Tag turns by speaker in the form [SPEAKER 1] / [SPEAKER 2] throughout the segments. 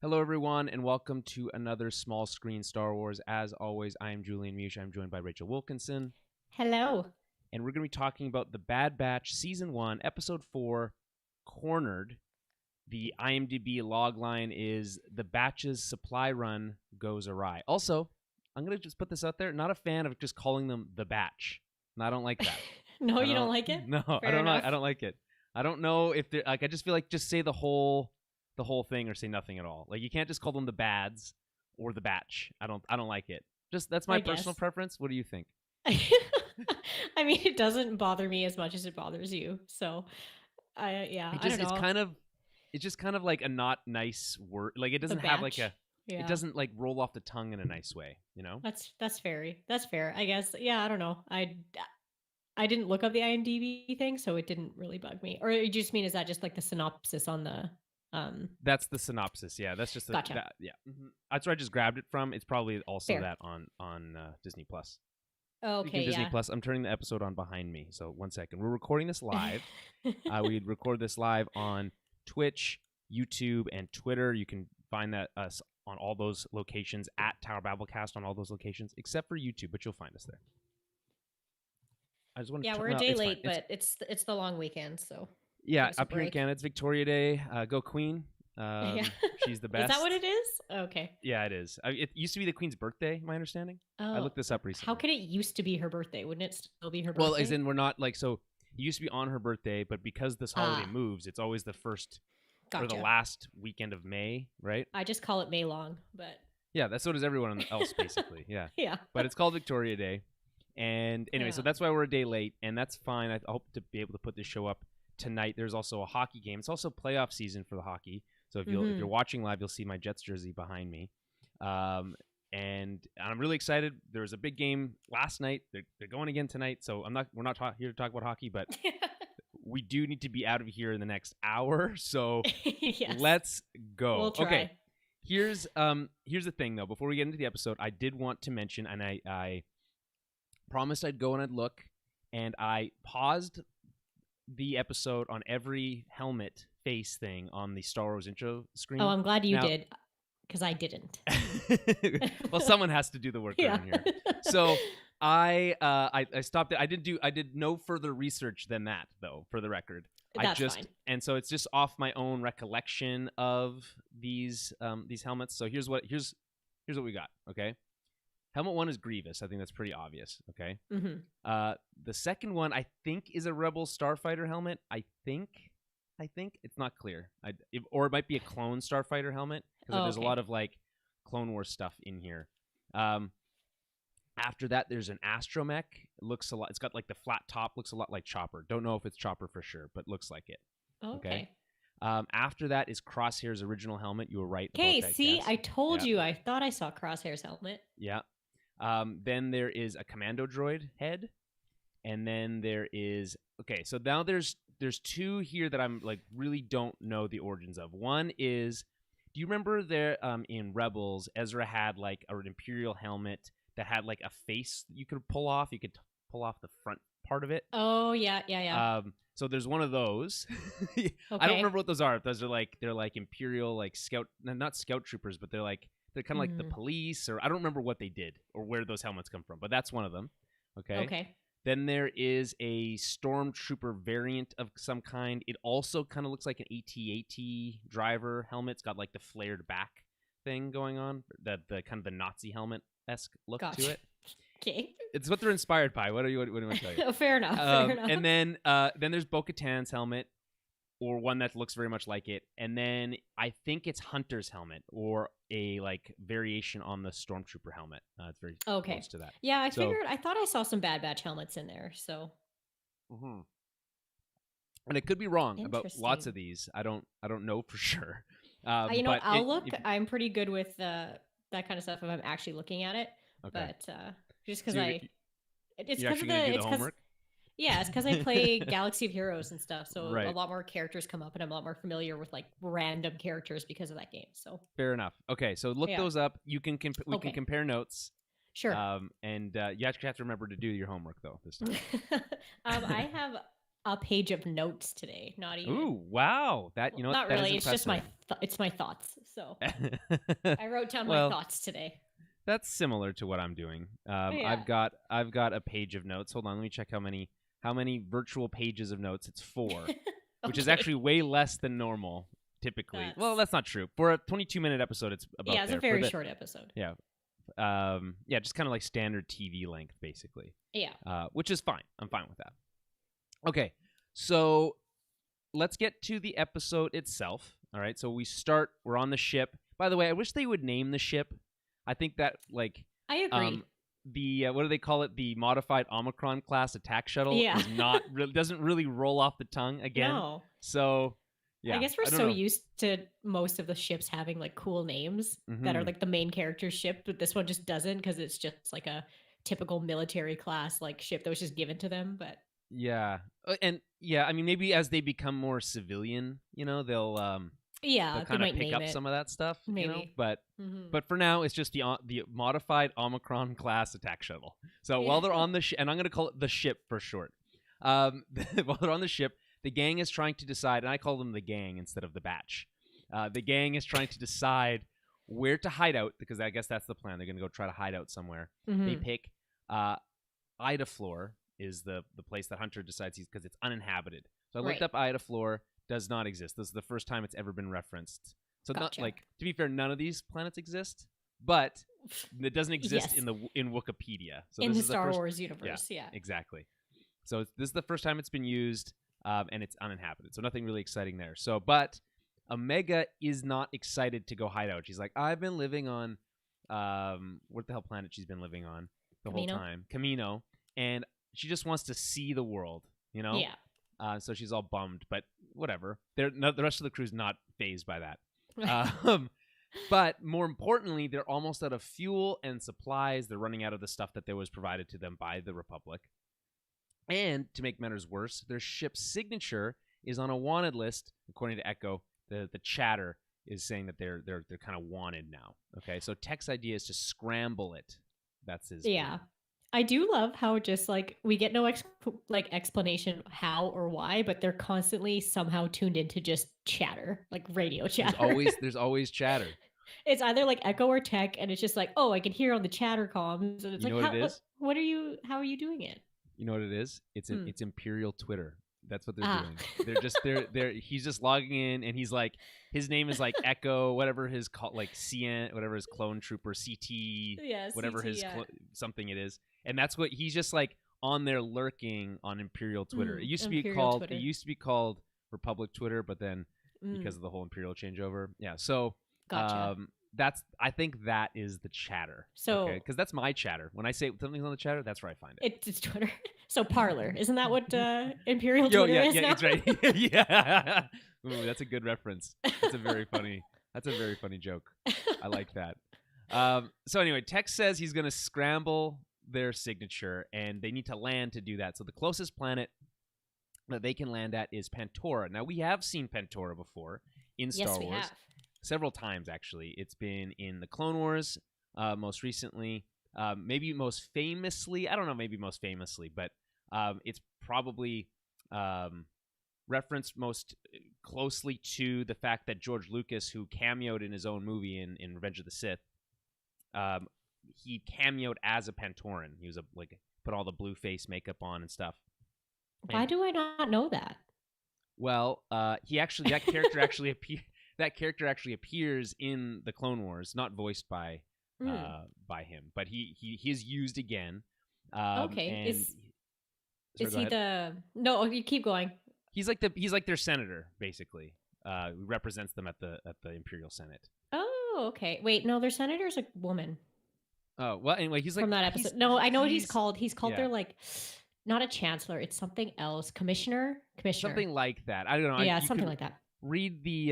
[SPEAKER 1] Hello, everyone, and welcome to another small screen Star Wars. As always, I am Julian and I'm joined by Rachel Wilkinson.
[SPEAKER 2] Hello.
[SPEAKER 1] And we're going to be talking about The Bad Batch Season 1, Episode 4, Cornered. The IMDb logline is The Batch's supply run goes awry. Also, I'm going to just put this out there, not a fan of just calling them The Batch. And I don't like that.
[SPEAKER 2] No, you don't like it?
[SPEAKER 1] No,
[SPEAKER 2] Fair
[SPEAKER 1] I don't
[SPEAKER 2] enough.
[SPEAKER 1] I don't like it. I don't know if they're like, I just feel like just say the whole thing or say nothing at all. Like, you can't just call them the Bads or the Batch. I don't like it. Just that's my personal preference. What do you think?
[SPEAKER 2] I mean, it doesn't bother me as much as it bothers you. So, I don't know.
[SPEAKER 1] It's just kind of like a not nice word. Like, it doesn't have like a it doesn't like roll off the tongue in a nice way, you know?
[SPEAKER 2] That's fair. That's fair. I guess. Yeah, I don't know. I didn't look up the IMDb thing, so it didn't really bug me. Or you just mean, is that just like the synopsis on the
[SPEAKER 1] That's the synopsis. Yeah, that's just
[SPEAKER 2] gotcha.
[SPEAKER 1] Yeah. Mm-hmm. That's where I just grabbed it from. It's probably also
[SPEAKER 2] fair.
[SPEAKER 1] that on Disney Plus.
[SPEAKER 2] Okay,
[SPEAKER 1] Disney Plus. I'm turning the episode on behind me. So 1 second. We're recording this live. We'd record this live on Twitch, YouTube, and Twitter. You can find us on all those locations at Tower Babblecast on all those locations, except for YouTube, but you'll find us there. I just want to.
[SPEAKER 2] Yeah, we're a day late, but it's the long weekend, so.
[SPEAKER 1] Yeah, up here in Canada, it's Victoria Day. Go Queen.
[SPEAKER 2] Yeah.
[SPEAKER 1] She's the best.
[SPEAKER 2] Is that what it is? Okay.
[SPEAKER 1] Yeah, it is. It used to be the Queen's birthday, my understanding. I looked this up recently.
[SPEAKER 2] How could it used to be her birthday? Wouldn't it still be her birthday?
[SPEAKER 1] Well, as in we're not like, so it used to be on her birthday, but because this holiday moves, it's always the first or the last weekend of May, right?
[SPEAKER 2] I just call it May long, but.
[SPEAKER 1] Yeah, that's so does everyone else, basically. Yeah.
[SPEAKER 2] Yeah.
[SPEAKER 1] But it's called Victoria Day. And anyway, so that's why we're a day late, and that's fine. I hope to be able to put this show up tonight. There's also a hockey game. It's also playoff season for the hockey. So if you're watching live, you'll see my Jets jersey behind me. And I'm really excited. There was a big game last night. They're going again tonight. So we're not here to talk about hockey, but we do need to be out of here in the next hour. So let's go.
[SPEAKER 2] We'll try.
[SPEAKER 1] Okay. Here's the thing though. Before we get into the episode, I did want to mention, and I promised I'd go and I'd look, and I paused the episode on every helmet face thing on the Star Wars intro screen.
[SPEAKER 2] Oh, I'm glad you did, because I didn't.
[SPEAKER 1] Well, someone has to do the work around here. So I stopped it. I did no further research than that, though, for the record.
[SPEAKER 2] That's fine.
[SPEAKER 1] And so it's just off my own recollection of these helmets. So here's what we got. Okay. Helmet 1 is Grievous. I think that's pretty obvious. Okay.
[SPEAKER 2] Mm-hmm.
[SPEAKER 1] The second one, I think, is a Rebel Starfighter helmet. I think it's not clear. Or it might be a clone Starfighter helmet, because there's a lot of like Clone Wars stuff in here. After that, there's an Astromech. It looks a lot. It's got like the flat top. Looks a lot like Chopper. Don't know if it's Chopper for sure, but looks like it.
[SPEAKER 2] Okay.
[SPEAKER 1] After that is Crosshair's original helmet. You were right.
[SPEAKER 2] Okay. See, I told you. I thought I saw Crosshair's helmet.
[SPEAKER 1] Yeah. Then there is a commando droid head, and then there is so now there's two here that I'm like really don't know the origins of. One is, do you remember there in Rebels, Ezra had like an Imperial helmet that had like a face that you could pull off. You could pull off the front part of it.
[SPEAKER 2] Oh yeah.
[SPEAKER 1] So there's one of those. I don't remember what those are. Those are they're like Imperial like scout, not scout troopers, but they're kind of like the police, or I don't remember what they did or where those helmets come from, but that's one of them. Okay. Then there is a stormtrooper variant of some kind. It also kind of looks like an AT-AT driver helmet. It's got like the flared back thing going on, the kind of the Nazi helmet-esque look to it.
[SPEAKER 2] Okay.
[SPEAKER 1] It's what they're inspired by. What do you want to tell you?
[SPEAKER 2] Fair enough.
[SPEAKER 1] And then there's Bo-Katan's helmet, or one that looks very much like it. And then I think it's Hunter's helmet, or a like variation on the Stormtrooper helmet. It's very close to that.
[SPEAKER 2] Yeah, I thought I saw some Bad Batch helmets in there. So.
[SPEAKER 1] Mm-hmm. And it could be wrong about lots of these. I don't know for sure.
[SPEAKER 2] I'll look. I'm pretty good with that kind of stuff if I'm actually looking at it.
[SPEAKER 1] Okay.
[SPEAKER 2] But just because
[SPEAKER 1] it's because of the homework.
[SPEAKER 2] Yeah, it's because I play Galaxy of Heroes and stuff, so a lot more characters come up, and I'm a lot more familiar with like random characters because of that game. So fair
[SPEAKER 1] enough. Okay, so look those up. You can we can compare notes.
[SPEAKER 2] Sure.
[SPEAKER 1] And you actually have to remember to do your homework though this time.
[SPEAKER 2] I have a page of notes today. Not even.
[SPEAKER 1] Ooh, wow! That
[SPEAKER 2] Well, not
[SPEAKER 1] that
[SPEAKER 2] really.
[SPEAKER 1] is
[SPEAKER 2] It's just
[SPEAKER 1] impressive.
[SPEAKER 2] it's my thoughts. So I wrote down my
[SPEAKER 1] Well,
[SPEAKER 2] thoughts today.
[SPEAKER 1] that's similar to what I'm doing.
[SPEAKER 2] Yeah.
[SPEAKER 1] I've got a page of notes. Hold on, let me check how many virtual pages of notes. It's 4, which is
[SPEAKER 2] Okay.
[SPEAKER 1] actually way less than normal typically. Well, that's not true. For a 22-minute episode, it's about
[SPEAKER 2] Yeah, it's
[SPEAKER 1] there.
[SPEAKER 2] a very short episode.
[SPEAKER 1] Yeah. Yeah, just kind of like standard TV length, basically.
[SPEAKER 2] Yeah.
[SPEAKER 1] Which is fine. I'm fine with that. Okay, so let's get to the episode itself. All right, so we're on the ship. By the way, I wish they would name the ship. I think that, like,
[SPEAKER 2] I agree.
[SPEAKER 1] The what do they call it? The modified Omicron class attack shuttle is not doesn't really roll off the tongue again.
[SPEAKER 2] No.
[SPEAKER 1] So yeah,
[SPEAKER 2] I guess we're so used to most of the ships having like cool names that are like the main character's ship, but this one just doesn't because it's just like a typical military class like ship that was just given to them. But
[SPEAKER 1] yeah, and yeah, I mean maybe as they become more civilian, they'll they'll kind of pick up some of that stuff,
[SPEAKER 2] maybe.
[SPEAKER 1] But for now, it's just the modified Omicron class attack shuttle. So while they're on the ship, and I'm going to call it the ship for short, while they're on the ship, the gang is trying to decide, and I call them the gang instead of the batch. The gang is trying to decide where to hide out, because I guess that's the plan. They're going to go try to hide out somewhere. They pick Ida Floor is the place that Hunter decides because it's uninhabited. So I looked up Ida Floor. Does not exist. This is the first time it's ever been referenced. So not like, to be fair, none of these planets exist, but it doesn't exist in Wikipedia. So
[SPEAKER 2] in
[SPEAKER 1] this
[SPEAKER 2] the
[SPEAKER 1] is
[SPEAKER 2] Star Wars universe, yeah.
[SPEAKER 1] Exactly. So this is the first time it's been used, and it's uninhabited. So nothing really exciting there. So, but Omega is not excited to go hide out. She's like, I've been living on, what the hell planet she's been living on the whole time? Camino. And she just wants to see the world,
[SPEAKER 2] Yeah.
[SPEAKER 1] So she's all bummed, but whatever. The rest of the crew's not fazed by that. But more importantly, they're almost out of fuel and supplies. They're running out of the stuff that was provided to them by the Republic. And to make matters worse, their ship's signature is on a wanted list. According to Echo, the chatter is saying that they're kind of wanted now. Okay, so Tech's idea is to scramble it. That's his plan.
[SPEAKER 2] I do love how just like we get no explanation how or why, but they're constantly somehow tuned into just chatter, like radio chatter.
[SPEAKER 1] There's always chatter.
[SPEAKER 2] It's either like Echo or Tech, and it's just like, oh, I can hear on the chatter comms, and it's
[SPEAKER 1] how
[SPEAKER 2] are you doing it?
[SPEAKER 1] You know what it is? It's Imperial Twitter. That's what they're doing. He's just logging in, and he's like, his name is like Echo, whatever his CN, whatever his clone trooper, CT, whatever his something it is, and that's what he's just like on there lurking on Imperial Twitter. It used to be called Twitter. It used to be called Republic Twitter, but then because of the whole Imperial changeover, so
[SPEAKER 2] gotcha.
[SPEAKER 1] I think that is the chatter.
[SPEAKER 2] So,
[SPEAKER 1] because that's my chatter. When I say something's on the chatter, that's where I find it.
[SPEAKER 2] It's Twitter. So Parler, isn't that what Imperial Twitter is now?
[SPEAKER 1] It's right. Yeah. Ooh, that's a good reference. That's a very funny joke. I like that. So anyway, Tech says he's going to scramble their signature, and they need to land to do that. So the closest planet that they can land at is Pantora. Now, we have seen Pantora before in Star Wars. Have. Several times, actually. It's been in the Clone Wars, most recently. Maybe most famously, I don't know, maybe most famously, but it's probably referenced most closely to the fact that George Lucas, who cameoed in his own movie in Revenge of the Sith, he cameoed as a Pantoran. He was put all the blue face makeup on and stuff.
[SPEAKER 2] Why do I not know that?
[SPEAKER 1] Well, that character actually appears in the Clone Wars, not voiced by him, but he is used again.
[SPEAKER 2] Okay, is he the? No, you keep going.
[SPEAKER 1] He's like their senator, basically. Represents them at the Imperial Senate.
[SPEAKER 2] Oh, okay. Wait, no, their senator's a woman.
[SPEAKER 1] Oh well, anyway, he's like
[SPEAKER 2] from that episode. No, I know what he's called. He's called their not a chancellor. It's something else. Commissioner.
[SPEAKER 1] Something like that. I don't know.
[SPEAKER 2] Yeah, something like that.
[SPEAKER 1] Read the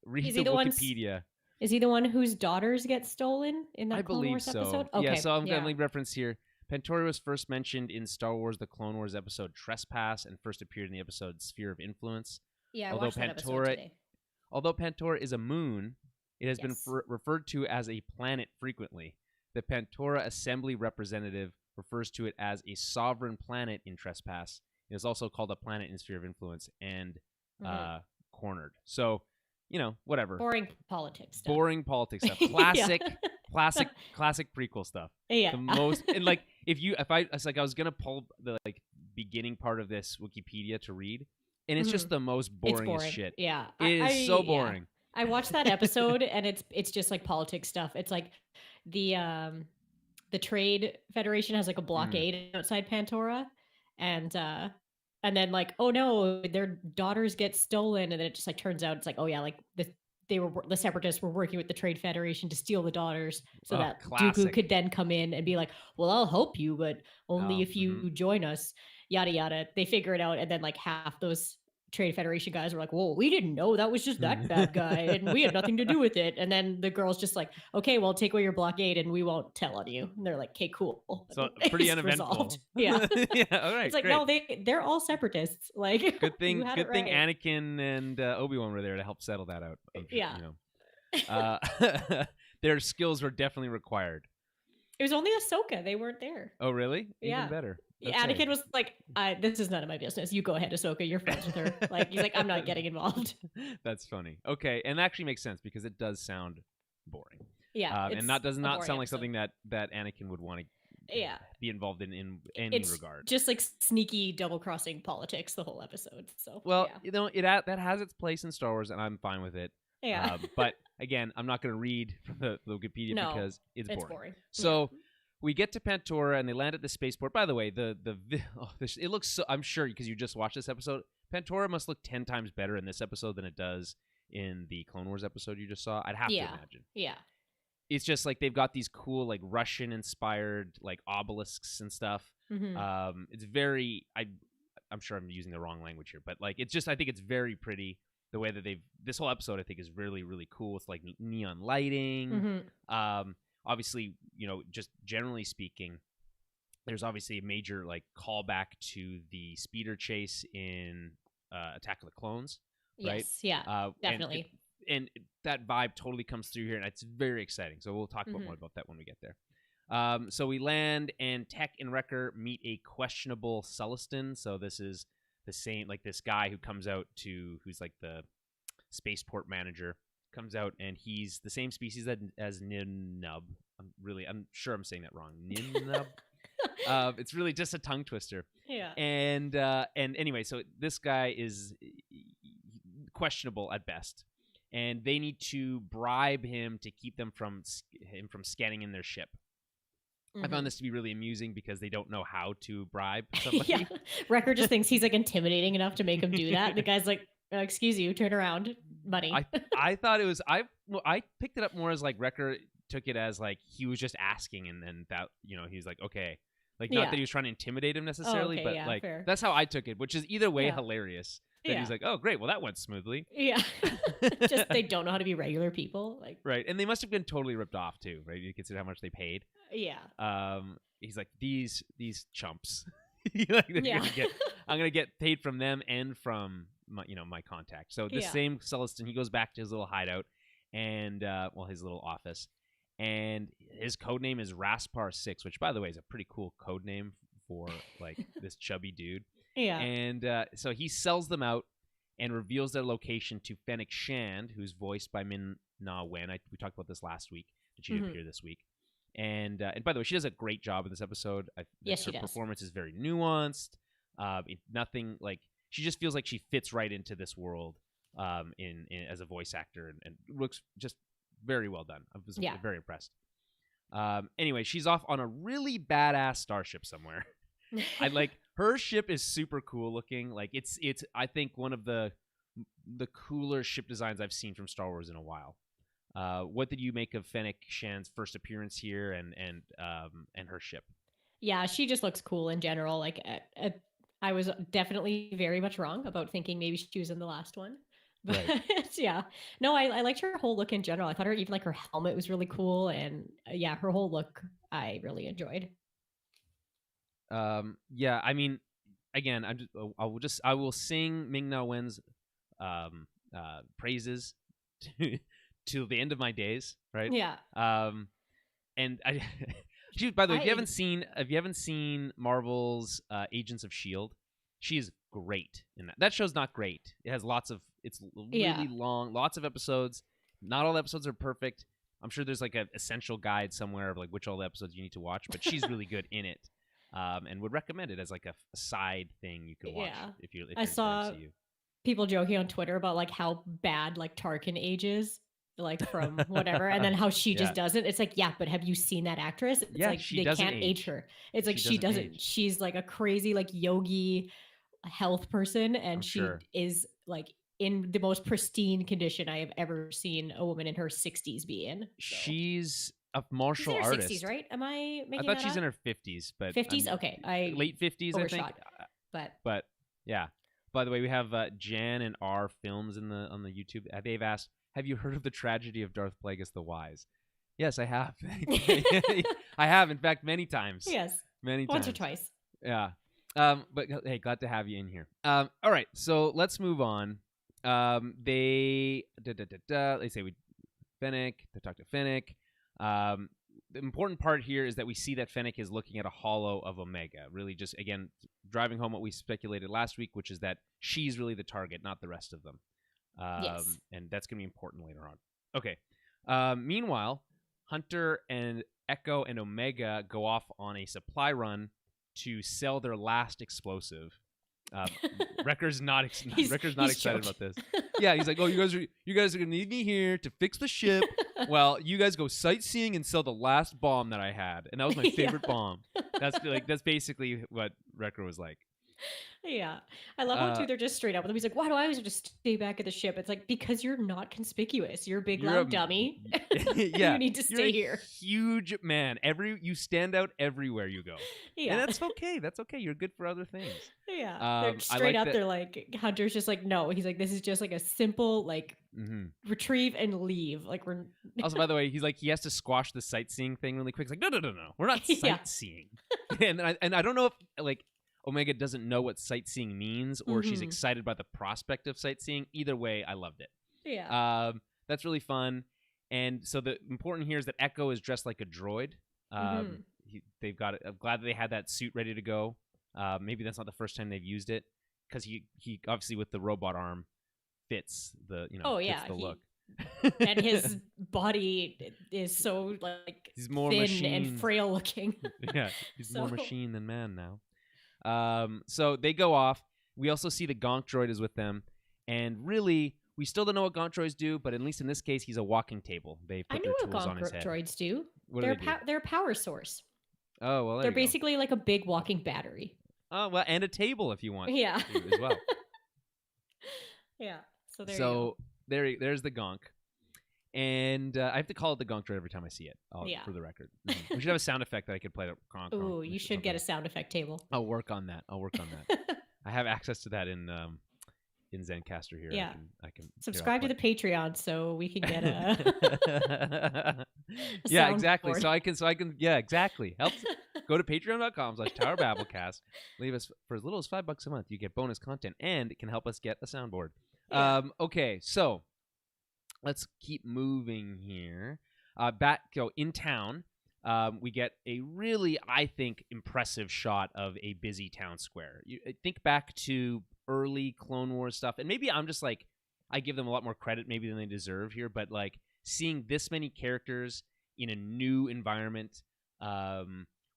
[SPEAKER 1] Read the Wikipedia.
[SPEAKER 2] Is he the one whose daughters get stolen in that Clone Wars episode?
[SPEAKER 1] Okay. Yeah, so I'm going to reference here. Pantora was first mentioned in Star Wars: The Clone Wars episode Trespass, and first appeared in the episode Sphere of Influence.
[SPEAKER 2] Yeah, I watched that episode today.
[SPEAKER 1] Although Pantora is a moon, it has been referred to as a planet frequently. The Pantora Assembly representative refers to it as a sovereign planet in Trespass, is also called a planet in sphere of influence and cornered. So, whatever.
[SPEAKER 2] Boring politics stuff.
[SPEAKER 1] Boring politics stuff. Classic, classic prequel stuff.
[SPEAKER 2] Yeah.
[SPEAKER 1] The most and I was gonna pull the beginning part of this Wikipedia to read, and it's just the most boring as shit.
[SPEAKER 2] Yeah,
[SPEAKER 1] it is so boring.
[SPEAKER 2] Yeah. I watched that episode, and it's just like politics stuff. It's like the Trade Federation has like a blockade outside Pantora, and then like, oh no, their daughters get stolen, and then it just like turns out it's like, oh yeah, like the Separatists were working with the Trade Federation to steal the daughters so that
[SPEAKER 1] classic.
[SPEAKER 2] Dooku could then come in and be like, well, I'll help you, but only if you join us, yada yada. They figure it out, and then like half those Trade Federation guys were like, well, we didn't know that was just that bad guy, and we had nothing to do with it. And then the girl's just like, okay, well, take away your blockade and we won't tell on you. And they're like, okay, cool.
[SPEAKER 1] So pretty uneventful.
[SPEAKER 2] Resolved. Yeah.
[SPEAKER 1] Yeah, all right.
[SPEAKER 2] It's like,
[SPEAKER 1] great.
[SPEAKER 2] no, they're all separatists. Like,
[SPEAKER 1] good thing Anakin and Obi-Wan were there to help settle that out.
[SPEAKER 2] Yeah.
[SPEAKER 1] Their skills were definitely required.
[SPEAKER 2] It was only Ahsoka. They weren't there.
[SPEAKER 1] Oh, really?
[SPEAKER 2] Yeah.
[SPEAKER 1] Even better.
[SPEAKER 2] Anakin was like, this is none of my business. You go ahead, Ahsoka. You're friends with her. Like, he's like, I'm not getting involved.
[SPEAKER 1] That's funny. Okay, and that actually makes sense because it does sound boring.
[SPEAKER 2] Yeah,
[SPEAKER 1] and that does not sound like something that Anakin would want to be involved in any regard.
[SPEAKER 2] Just like sneaky double-crossing politics the whole episode. So
[SPEAKER 1] that has its place in Star Wars, and I'm fine with it.
[SPEAKER 2] Yeah.
[SPEAKER 1] But again, I'm not going to read from the Wikipedia because it's boring. So.
[SPEAKER 2] Yeah.
[SPEAKER 1] We get to Pantora and they land at the spaceport. By the way, it looks so. I'm sure because you just watched this episode, Pantora must look 10 times better in this episode than it does in the Clone Wars episode you just saw. I'd have to imagine.
[SPEAKER 2] Yeah.
[SPEAKER 1] It's just like they've got these cool like Russian-inspired like obelisks and stuff.
[SPEAKER 2] Mm-hmm.
[SPEAKER 1] It's very. I'm sure I'm using the wrong language here, but like it's just. I think it's very pretty. The way that this whole episode I think is really really cool. It's like neon lighting.
[SPEAKER 2] Mm-hmm.
[SPEAKER 1] Obviously, just generally speaking, there's obviously a major like callback to the speeder chase in Attack of the Clones, right?
[SPEAKER 2] Yes, yeah, definitely.
[SPEAKER 1] And that vibe totally comes through here, and it's very exciting. So we'll talk more about that when we get there. So we land, and Tech and Wrecker meet a questionable Sullustan. So this is the same, like this guy who comes out who's like the spaceport manager. Comes out and he's the same species as Ninub. I'm sure I'm saying that wrong. Ninub. It's really just a tongue twister.
[SPEAKER 2] Yeah.
[SPEAKER 1] And anyway, so this guy is questionable at best, and they need to bribe him to keep them from scanning in their ship. I found this to be really amusing because they don't know how to bribe somebody.
[SPEAKER 2] Yeah. Wrecker just thinks he's like intimidating enough to make him do that. The guy's like, excuse you, turn around, buddy.
[SPEAKER 1] I thought it was I picked it up more as like Wrecker took it as like he was just asking, and then that he was like, okay, like not that he was trying to intimidate him necessarily, but like fair. That's how I took it, which is either way hilarious. That he's like, oh great, well that went smoothly.
[SPEAKER 2] Yeah. Just they don't know how to be regular people, like
[SPEAKER 1] right, and they must have been totally ripped off too, right? You consider how much they paid.
[SPEAKER 2] Yeah.
[SPEAKER 1] He's like these chumps. Like, I'm gonna get paid from them and from my contact. So this same Sullustan, he goes back to his little hideout and his little office, and his code name is Raspar 6, which by the way is a pretty cool code name for like this chubby dude.
[SPEAKER 2] Yeah.
[SPEAKER 1] And so he sells them out and reveals their location to Fennec Shand, who's voiced by Min-Na Wen. We talked about this last week, but she did appear this week. And by the way, she does a great job in this episode.
[SPEAKER 2] Yes,
[SPEAKER 1] her
[SPEAKER 2] she does.
[SPEAKER 1] Performance is very nuanced. Nothing like she just feels like she fits right into this world in as a voice actor and looks just very well done. I was very impressed. Anyway, she's off on a really badass starship somewhere. I like her ship is super cool looking. Like it's I think one of the cooler ship designs I've seen from Star Wars in a while. What did you make of Fennec Shand's first appearance here and her ship?
[SPEAKER 2] Yeah, she just looks cool in general. Like I was definitely very much wrong about thinking maybe she was in the last one. But yeah, no, I liked her whole look in general. I thought her even like her helmet was really cool, and her whole look I really enjoyed.
[SPEAKER 1] Yeah, I mean, again, I will sing Ming-Na Wen's praises to the end of my days, right?
[SPEAKER 2] Yeah.
[SPEAKER 1] And by the way, if you haven't seen Marvel's Agents of S.H.I.E.L.D., She's great in that. That show's not great. It has it's really long, lots of episodes. Not all the episodes are perfect. I'm sure there's like an essential guide somewhere of like which all the episodes you need to watch, but she's really good in it. And would recommend it as like a side thing you could watch if you're
[SPEAKER 2] I saw
[SPEAKER 1] MCU.
[SPEAKER 2] People joking on Twitter about like how bad like Tarkin ages, like from whatever, and then how she just doesn't. It's like, yeah, but have you seen that actress? It's like they can't age her. It's like she doesn't. She's like a crazy like yogi health person, and she is like in the most pristine condition I have ever seen a woman in her 60s be in. So.
[SPEAKER 1] She's a martial artist.
[SPEAKER 2] 60s, right? Am I making?
[SPEAKER 1] I thought she's in her 50s, but
[SPEAKER 2] 50s. Okay, I
[SPEAKER 1] late 50s,
[SPEAKER 2] overshot.
[SPEAKER 1] I think. But yeah. By the way, we have Jan and R Films on the YouTube. They've asked, "Have you heard of the tragedy of Darth Plagueis the Wise?" Yes, I have. I have, in fact, many times.
[SPEAKER 2] Yes,
[SPEAKER 1] many
[SPEAKER 2] once
[SPEAKER 1] times.
[SPEAKER 2] Or twice.
[SPEAKER 1] Yeah. But hey, glad to have you in here. All right, so let's move on. They say Fennec. They talk to Fennec. The important part here is that we see that Fennec is looking at a holo of Omega. Really, just again driving home what we speculated last week, which is that she's really the target, not the rest of them.
[SPEAKER 2] Yes.
[SPEAKER 1] And that's going to be important later on. Okay. Meanwhile, Hunter and Echo and Omega go off on a supply run to sell their last explosive. Wrecker's not excited about this. Yeah, he's like, "Oh, you guys are gonna need me here to fix the ship. Well, you guys go sightseeing and sell the last bomb that I had, and that was my favorite bomb." That's basically what Wrecker was like.
[SPEAKER 2] Yeah, I love how too they're just straight up with him. He's like, "Why do I always just stay back at the ship?" It's like, because you're not conspicuous. You're a big loud dummy.
[SPEAKER 1] Yeah,
[SPEAKER 2] you need to stay here.
[SPEAKER 1] Huge man. You stand out everywhere you go. Yeah, and that's okay. That's okay. You're good for other things.
[SPEAKER 2] Yeah, they're straight up. They're like, Hunter's just like, no. He's like, this is just like a simple like retrieve and leave. Like we're
[SPEAKER 1] also, by the way, he's like, he has to squash the sightseeing thing really quick. He's like, no, we're not sightseeing. and I don't know if like Omega doesn't know what sightseeing means, or she's excited by the prospect of sightseeing. Either way, I loved it.
[SPEAKER 2] Yeah.
[SPEAKER 1] That's really fun. And so the important here is that Echo is dressed like a droid. They've got it. I'm glad that they had that suit ready to go. Maybe that's not the first time they've used it, because he obviously with the robot arm fits the fits the look.
[SPEAKER 2] And his body is so like
[SPEAKER 1] he's more
[SPEAKER 2] thin
[SPEAKER 1] machine
[SPEAKER 2] and frail looking.
[SPEAKER 1] Yeah, he's more machine than man now. So they go off. We also see the Gonk droid is with them, and really, we still don't know what Gonk droids do, but at least in this case, he's a walking table. They put their tools on his head.
[SPEAKER 2] I know what Gonk droids do.
[SPEAKER 1] Do?
[SPEAKER 2] They're a power source.
[SPEAKER 1] Oh well,
[SPEAKER 2] they're basically like a big walking battery.
[SPEAKER 1] Oh well, and a table if you want.
[SPEAKER 2] Yeah,
[SPEAKER 1] as well.
[SPEAKER 2] Yeah. So there you go.
[SPEAKER 1] There's the Gonk. And I have to call it the Gonk droid every time I see it, for the record. We should have a sound effect that I could play.
[SPEAKER 2] Ooh, you should get a sound effect table.
[SPEAKER 1] I'll work on that. I have access to that in Zencaster here.
[SPEAKER 2] Yeah.
[SPEAKER 1] I can
[SPEAKER 2] subscribe to the Patreon so we can get a
[SPEAKER 1] yeah, exactly. Board. So I can yeah, exactly. Help go to patreon.com/TowerBabblecast. Leave us for as little as $5 a month. You get bonus content, and it can help us get a soundboard. Yeah. Okay, so let's keep moving here. In town, we get a really, I think, impressive shot of a busy town square. You think back to early Clone Wars stuff, and maybe I'm just like, I give them a lot more credit maybe than they deserve here, but like seeing this many characters in a new environment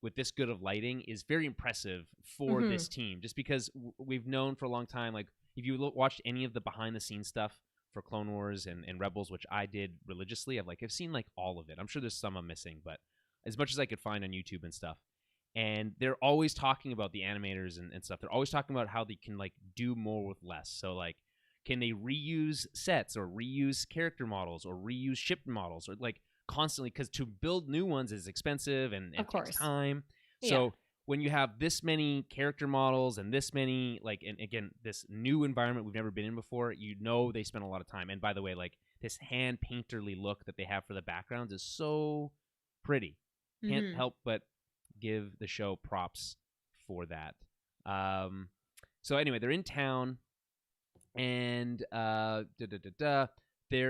[SPEAKER 1] with this good of lighting is very impressive for this team, just because we've known for a long time, like if you watched any of the behind the scenes stuff for Clone Wars and Rebels, which I did religiously, I've seen like all of it. I'm sure there's some I'm missing, but as much as I could find on YouTube and stuff. And they're always talking about the animators and stuff. They're always talking about how they can like do more with less. So like, can they reuse sets or reuse character models or reuse ship models or like constantly, because to build new ones is expensive and takes time. Yeah. So when you have this many character models and this many, like, and again, this new environment we've never been in before, they spend a lot of time. And by the way, like this hand painterly look that they have for the backgrounds is so pretty. Can't help but give the show props for that. So anyway, they're in town, and there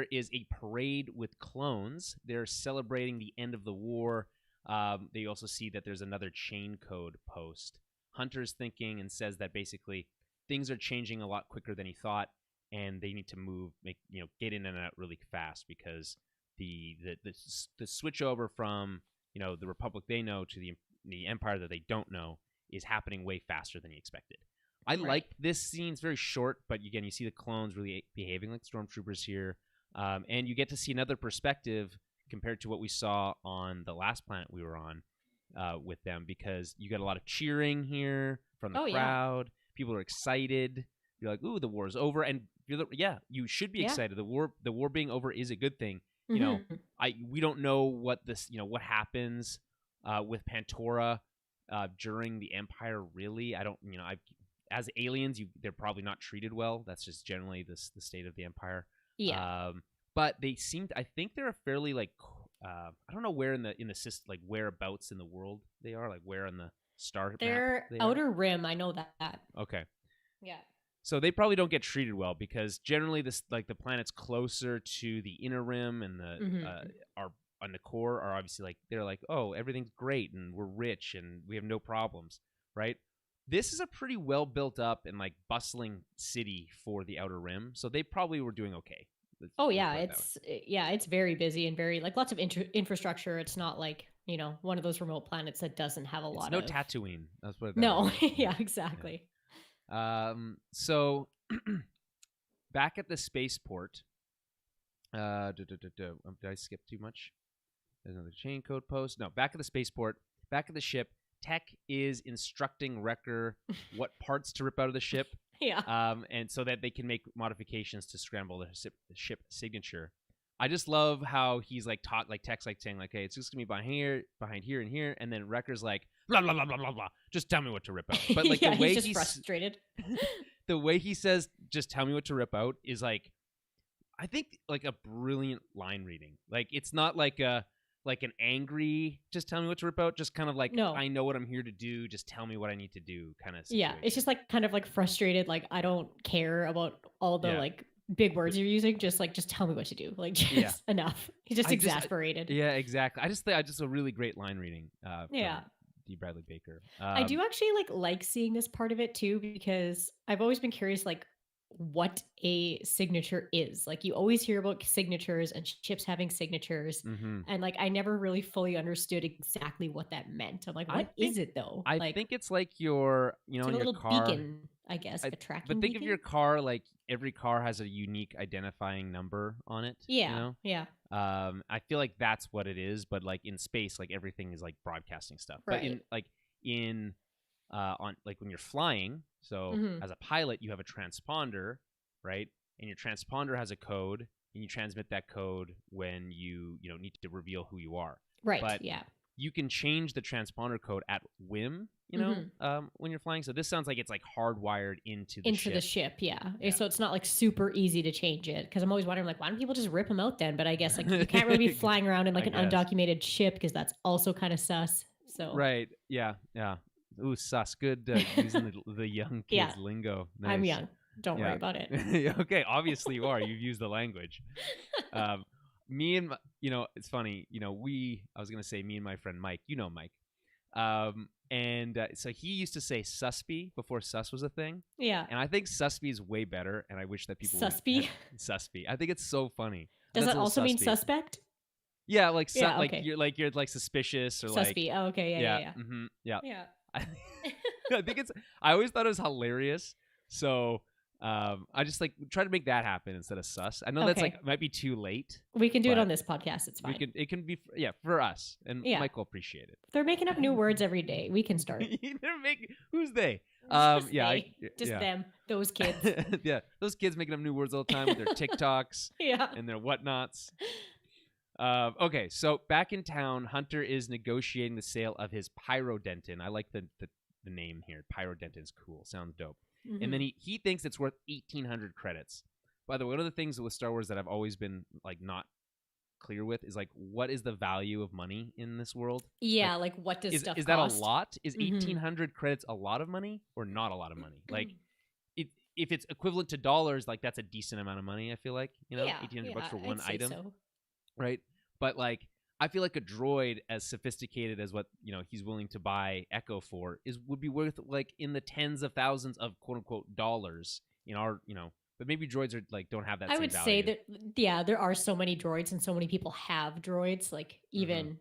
[SPEAKER 1] is a parade with clones. They're celebrating the end of the war. They also see that there's another chain code post. Hunter's thinking and says that basically things are changing a lot quicker than he thought, and they need to move, get in and out really fast because the switch over from the Republic they know to the Empire that they don't know is happening way faster than he expected. I like this scene. It's very short, but again, you see the clones really behaving like stormtroopers here, and you get to see another perspective compared to what we saw on the last planet we were on with them, because you get a lot of cheering here from the crowd. Yeah. People are excited. You're like, "Ooh, the war's over," and you should be excited. The war being over is a good thing. We don't know what what happens with Pantora during the Empire. Really, I don't. As aliens, they're probably not treated well. That's just generally the state of the Empire.
[SPEAKER 2] Yeah.
[SPEAKER 1] But they seem. I think they're a fairly I don't know where in the system, like whereabouts in the world they are, like where in the star map
[SPEAKER 2] they're outer rim. I know that.
[SPEAKER 1] Okay.
[SPEAKER 2] Yeah.
[SPEAKER 1] So they probably don't get treated well because generally the planets closer to the inner rim and are on the core are obviously they're like, oh, everything's great and we're rich and we have no problems, right? This is a pretty well built up and bustling city for the outer rim, so they probably were doing okay.
[SPEAKER 2] It's very busy and very lots of infrastructure. It's not one of those remote planets that doesn't have a lot of.
[SPEAKER 1] It's no Tatooine. That's what.
[SPEAKER 2] No, yeah, exactly.
[SPEAKER 1] Yeah. So back at the spaceport. Did I skip too much? There's another chain code post. No, back at the spaceport. Back at the ship. Tech is instructing Wrecker what parts to rip out of the ship.
[SPEAKER 2] Yeah.
[SPEAKER 1] And so that they can make modifications to scramble the ship signature. I just love how he's Tech's saying hey, it's just gonna be behind here and here, and then Wrecker's like blah blah blah blah blah blah. Just tell me what to rip out. But
[SPEAKER 2] the way he's just frustrated.
[SPEAKER 1] The way he says, "Just tell me what to rip out," is I think a brilliant line reading. It's not an angry, just tell me what to rip out, just kind of
[SPEAKER 2] no.
[SPEAKER 1] I know what I'm here to do, just tell me what I need to do kind of situation.
[SPEAKER 2] Yeah, it's just kind of frustrated, I don't care about all the big words you're using, just tell me what to do, enough. He's just exasperated.
[SPEAKER 1] Yeah, exactly. I just a really great line reading from D. Bradley Baker.
[SPEAKER 2] I do actually like seeing this part of it too, because I've always been curious what a signature is. You always hear about signatures and ships having signatures, and I never really fully understood exactly what that meant. I'm what is it though?
[SPEAKER 1] I think it's your
[SPEAKER 2] it's
[SPEAKER 1] in
[SPEAKER 2] a little
[SPEAKER 1] your car
[SPEAKER 2] beacon, I guess, a tracking
[SPEAKER 1] but think
[SPEAKER 2] beacon?
[SPEAKER 1] of your car every car has a unique identifying number on it.
[SPEAKER 2] Yeah. Yeah.
[SPEAKER 1] I feel that's what it is, but in space, everything is broadcasting stuff.
[SPEAKER 2] Right.
[SPEAKER 1] But in on when you're flying, so as a pilot you have a transponder, right? And your transponder has a code, and you transmit that code when you need to reveal who you are.
[SPEAKER 2] Right.
[SPEAKER 1] But
[SPEAKER 2] yeah.
[SPEAKER 1] You can change the transponder code at whim, when you're flying. So this sounds like it's hardwired into the ship.
[SPEAKER 2] Yeah. So it's not super easy to change it, because I'm always wondering why don't people just rip them out then? But I guess you can't really be flying around in an undocumented ship, because that's also kind of sus. So
[SPEAKER 1] right. Yeah. Yeah. Ooh, sus. Good using the young kids lingo. Nice.
[SPEAKER 2] I'm young. Don't worry about it.
[SPEAKER 1] Okay, obviously you are. You've used the language. Me and it's funny. I was gonna say me and my friend Mike. Mike. So he used to say suspy before sus was a thing.
[SPEAKER 2] Yeah.
[SPEAKER 1] And I think suspy is way better. And I wish that people
[SPEAKER 2] suspy.
[SPEAKER 1] Suspy. I think it's so funny.
[SPEAKER 2] Does that also mean suspect?
[SPEAKER 1] Yeah, okay. you're suspicious or
[SPEAKER 2] suspy. Oh, okay. Yeah.
[SPEAKER 1] Mm-hmm, yeah.
[SPEAKER 2] Yeah.
[SPEAKER 1] I think I always thought it was hilarious. So I just try to make that happen instead of sus. I know that's might be too late.
[SPEAKER 2] We can do it on this podcast. It's fine.
[SPEAKER 1] It can be for us, and Mike will appreciate it.
[SPEAKER 2] They're making up new words every day. We can start.
[SPEAKER 1] Who's they?
[SPEAKER 2] Just them. Those kids.
[SPEAKER 1] Yeah, those kids making up new words all the time with their TikToks.
[SPEAKER 2] Yeah.
[SPEAKER 1] And their whatnots. Okay, so back in town, Hunter is negotiating the sale of his Pyrodenton. I like the name here. Pyrodenton's cool. Sounds dope. Mm-hmm. And then he thinks it's worth 1,800 credits. By the way, one of the things with Star Wars that I've always been not clear with is what is the value of money in this world?
[SPEAKER 2] Yeah, what does stuff cost?
[SPEAKER 1] Is that a lot? Is 1,800 credits a lot of money or not a lot of money? If it's equivalent to dollars, that's a decent amount of money. I feel $1,800 for one item.
[SPEAKER 2] So.
[SPEAKER 1] Right, but I feel like a droid as sophisticated as what he's willing to buy Echo for would be worth like in the tens of thousands of quote unquote dollars in our but maybe droids are like don't have that.
[SPEAKER 2] I would
[SPEAKER 1] value.
[SPEAKER 2] say that there are so many droids and so many people have droids. Like even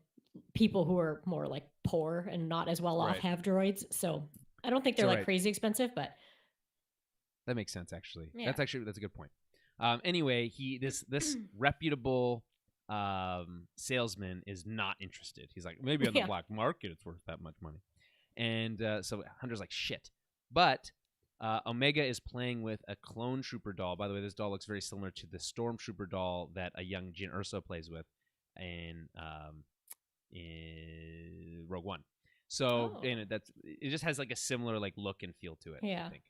[SPEAKER 2] people who are more like poor and not as well off have droids. So I don't think they're like crazy expensive, but
[SPEAKER 1] that makes sense. Actually,
[SPEAKER 2] yeah.
[SPEAKER 1] that's a good point. Anyway, this reputable salesman is not interested. He's like, maybe on the black market it's worth that much money. And so Hunter's like, shit. But Omega is playing with a clone trooper doll. By the way, this doll looks very similar to the stormtrooper doll that a young Jyn Erso plays with in Rogue One. So and it just has like a similar like look and feel to it.
[SPEAKER 2] Yeah.
[SPEAKER 1] I think.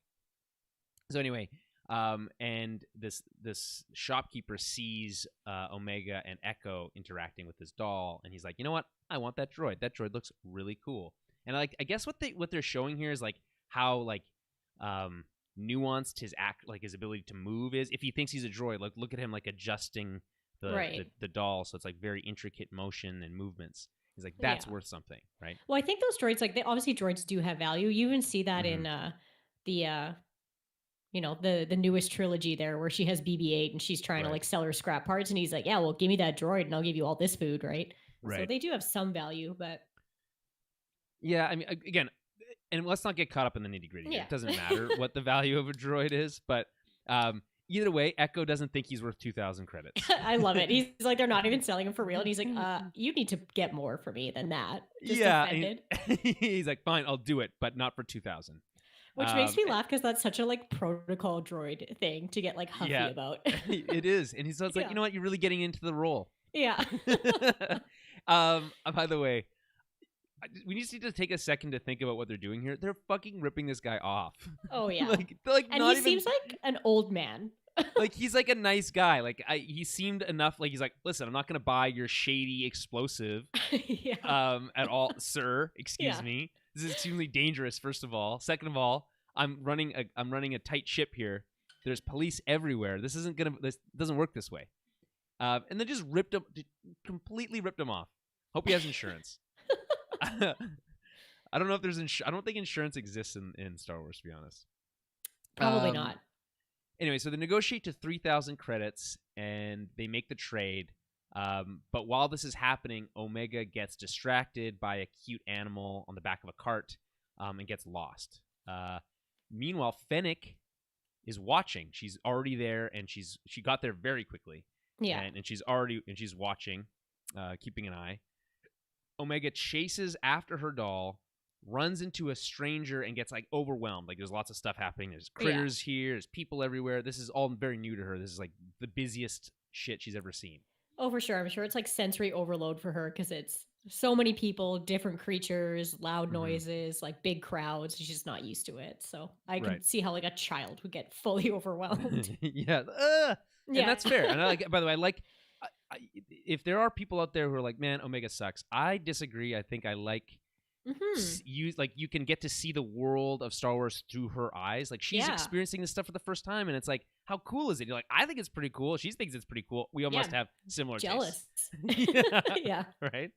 [SPEAKER 1] So anyway, and this shopkeeper sees Omega and Echo interacting with this doll, and he's like, you know what? I want that droid. That droid looks really cool. And I guess what they're showing here is like how like nuanced his ability to move is. If he thinks he's a droid, like look at him like adjusting the doll, so it's like very intricate motion and movements. He's like, that's worth something, right?
[SPEAKER 2] Well, I think those droids, like obviously droids do have value. You even see that in the newest trilogy there, where she has BB-8 and she's trying to like sell her scrap parts, and he's like, yeah, well, give me that droid and I'll give you all this food, right? So they do have some value, but
[SPEAKER 1] yeah, I mean, again, and let's not get caught up in the nitty gritty. It doesn't matter what the value of a droid is, but either way, Echo doesn't think he's worth 2,000 credits.
[SPEAKER 2] I love it. He's like, they're not even selling him for real, and he's like, you need to get more for me than that. Just offended.
[SPEAKER 1] He's like, fine, I'll do it, but not for 2,000.
[SPEAKER 2] Which makes me laugh because that's such a like protocol droid thing to get like huffy about.
[SPEAKER 1] It is, and he's like, you know what, you're really getting into the role.
[SPEAKER 2] Yeah.
[SPEAKER 1] By the way, we just need to take a second to think about what they're doing here. They're fucking ripping this guy off.
[SPEAKER 2] Oh yeah.
[SPEAKER 1] and
[SPEAKER 2] he seems like an old man.
[SPEAKER 1] Like he's like a nice guy. Like he seemed enough. Like he's like, listen, I'm not gonna buy your shady explosive. At all, sir. Excuse me. This is extremely dangerous. First of all, second of all, I'm running a tight ship here. There's police everywhere. This doesn't work this way. And then just completely ripped him off. Hope he has insurance. I don't know if there's I don't think insurance exists in Star Wars, to be honest.
[SPEAKER 2] Probably not.
[SPEAKER 1] Anyway, so they negotiate to 3,000 credits, and they make the trade. But while this is happening, Omega gets distracted by a cute animal on the back of a cart and gets lost. Meanwhile, Fennec is watching. She's already there, and she got there very quickly.
[SPEAKER 2] Yeah,
[SPEAKER 1] and she's watching, keeping an eye. Omega chases after her doll, runs into a stranger, and gets like overwhelmed. Like there's lots of stuff happening. There's critters here. There's people everywhere. This is all very new to her. This is like the busiest shit she's ever seen.
[SPEAKER 2] Oh, for sure. I'm sure it's like sensory overload for her because it's so many people, different creatures, loud noises, like big crowds. She's just not used to it. So I can see how like a child would get fully overwhelmed.
[SPEAKER 1] And that's fair. And I like. By the way, I like. If there are people out there who are like, man, Omega sucks, I disagree. I think I like you can get to see the world of Star Wars through her eyes. Like she's experiencing this stuff for the first time, and it's like, how cool is it? You're like, I think it's pretty cool. She thinks it's pretty cool. We all must have similar
[SPEAKER 2] jealous
[SPEAKER 1] tastes.
[SPEAKER 2] Yeah.
[SPEAKER 1] Right?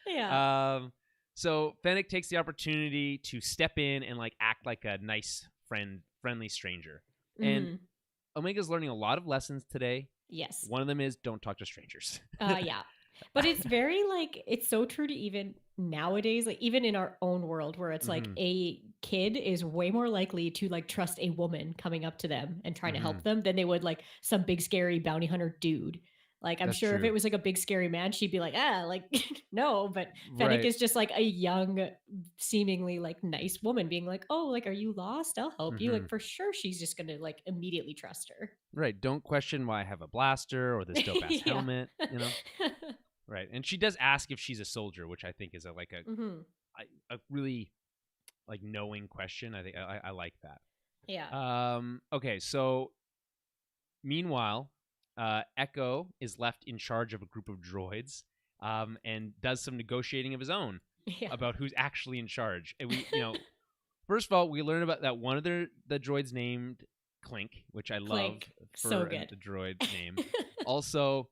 [SPEAKER 2] Yeah.
[SPEAKER 1] So Fennec takes the opportunity to step in and like act like a nice friendly stranger. And Omega's learning a lot of lessons today.
[SPEAKER 2] Yes.
[SPEAKER 1] One of them is don't talk to strangers.
[SPEAKER 2] Yeah. But it's very like, it's so true to even nowadays, like even in our own world where it's like a kid is way more likely to like trust a woman coming up to them and trying to help them than they would like some big scary bounty hunter dude. Like I'm sure if it was like a big scary man, she'd be like, like no, but Fennec is just like a young, seemingly like nice woman being like, oh, like, are you lost? I'll help you. Like for sure she's just gonna like immediately trust her. Right.
[SPEAKER 1] Don't question why I have a blaster or this dope ass helmet, you know? Right. And she does ask if she's a soldier, which I think is a really like knowing question. I think I like that.
[SPEAKER 2] Yeah.
[SPEAKER 1] Okay, so meanwhile, Echo is left in charge of a group of droids and does some negotiating of his own about who's actually in charge. And we, first of all, we learn about that one of the droids named Clink, which I love for
[SPEAKER 2] so good.
[SPEAKER 1] the droid name. Also,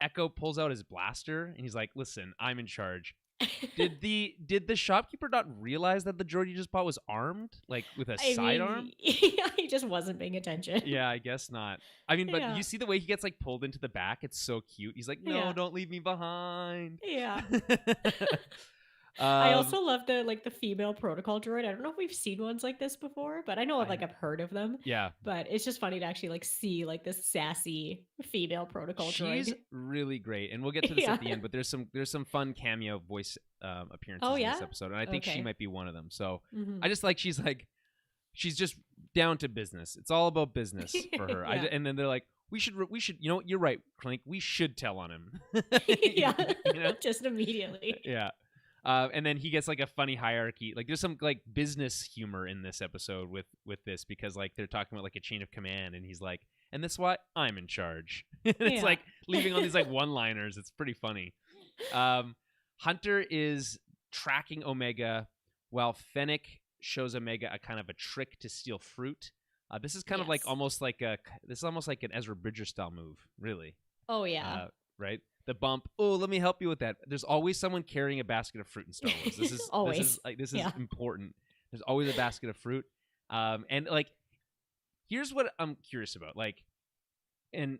[SPEAKER 1] Echo pulls out his blaster and he's like, "Listen, I'm in charge." Did the shopkeeper not realize that the droid he just bought was armed, like with a sidearm?
[SPEAKER 2] He just wasn't paying attention.
[SPEAKER 1] Yeah, I guess not. I mean, but you see the way he gets like pulled into the back? It's so cute. He's like, "No, don't leave me behind."
[SPEAKER 2] Yeah. I also love the female protocol droid. I don't know if we've seen ones like this before, but I know I've heard of them.
[SPEAKER 1] Yeah.
[SPEAKER 2] But it's just funny to actually like see like this sassy female protocol droid.
[SPEAKER 1] She's really great, and we'll get to this at the end. But there's some fun cameo voice appearances in this episode, and I think she might be one of them. So I just like she's just down to business. It's all about business for her. And then they're like, we should, you know, you're right, Clink. We should tell on him.
[SPEAKER 2] Yeah, you know? Just immediately.
[SPEAKER 1] Yeah. And then he gets like a funny hierarchy. Like there's some like business humor in this episode with this, because like they're talking about like a chain of command, and he's like, and that's why I'm in charge. And it's like leaving on these like one-liners. It's pretty funny. Hunter is tracking Omega while Fennec shows Omega a kind of a trick to steal fruit. This is kind of like almost like an Ezra Bridger style move, really.
[SPEAKER 2] Oh yeah.
[SPEAKER 1] Right? The bump. Oh, let me help you with that. There's always someone carrying a basket of fruit in Star Wars. This is
[SPEAKER 2] always.
[SPEAKER 1] This is important. There's always a basket of fruit. And like, here's what I'm curious about. Like, and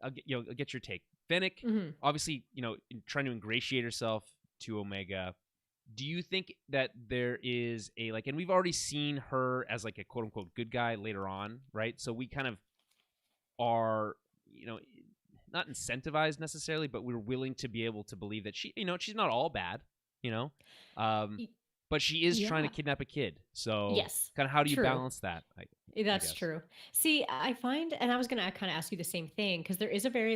[SPEAKER 1] I'll get your take. Fennec, obviously, trying to ingratiate herself to Omega. Do you think that there is a and we've already seen her as like a quote unquote good guy later on, right? So we kind of are, not incentivized necessarily, but we're willing to be able to believe that she's not all bad, but she is trying to kidnap a kid. So kind of how do you balance that?
[SPEAKER 2] That's true. See, I find, and I was going to kind of ask you the same thing, because there is a very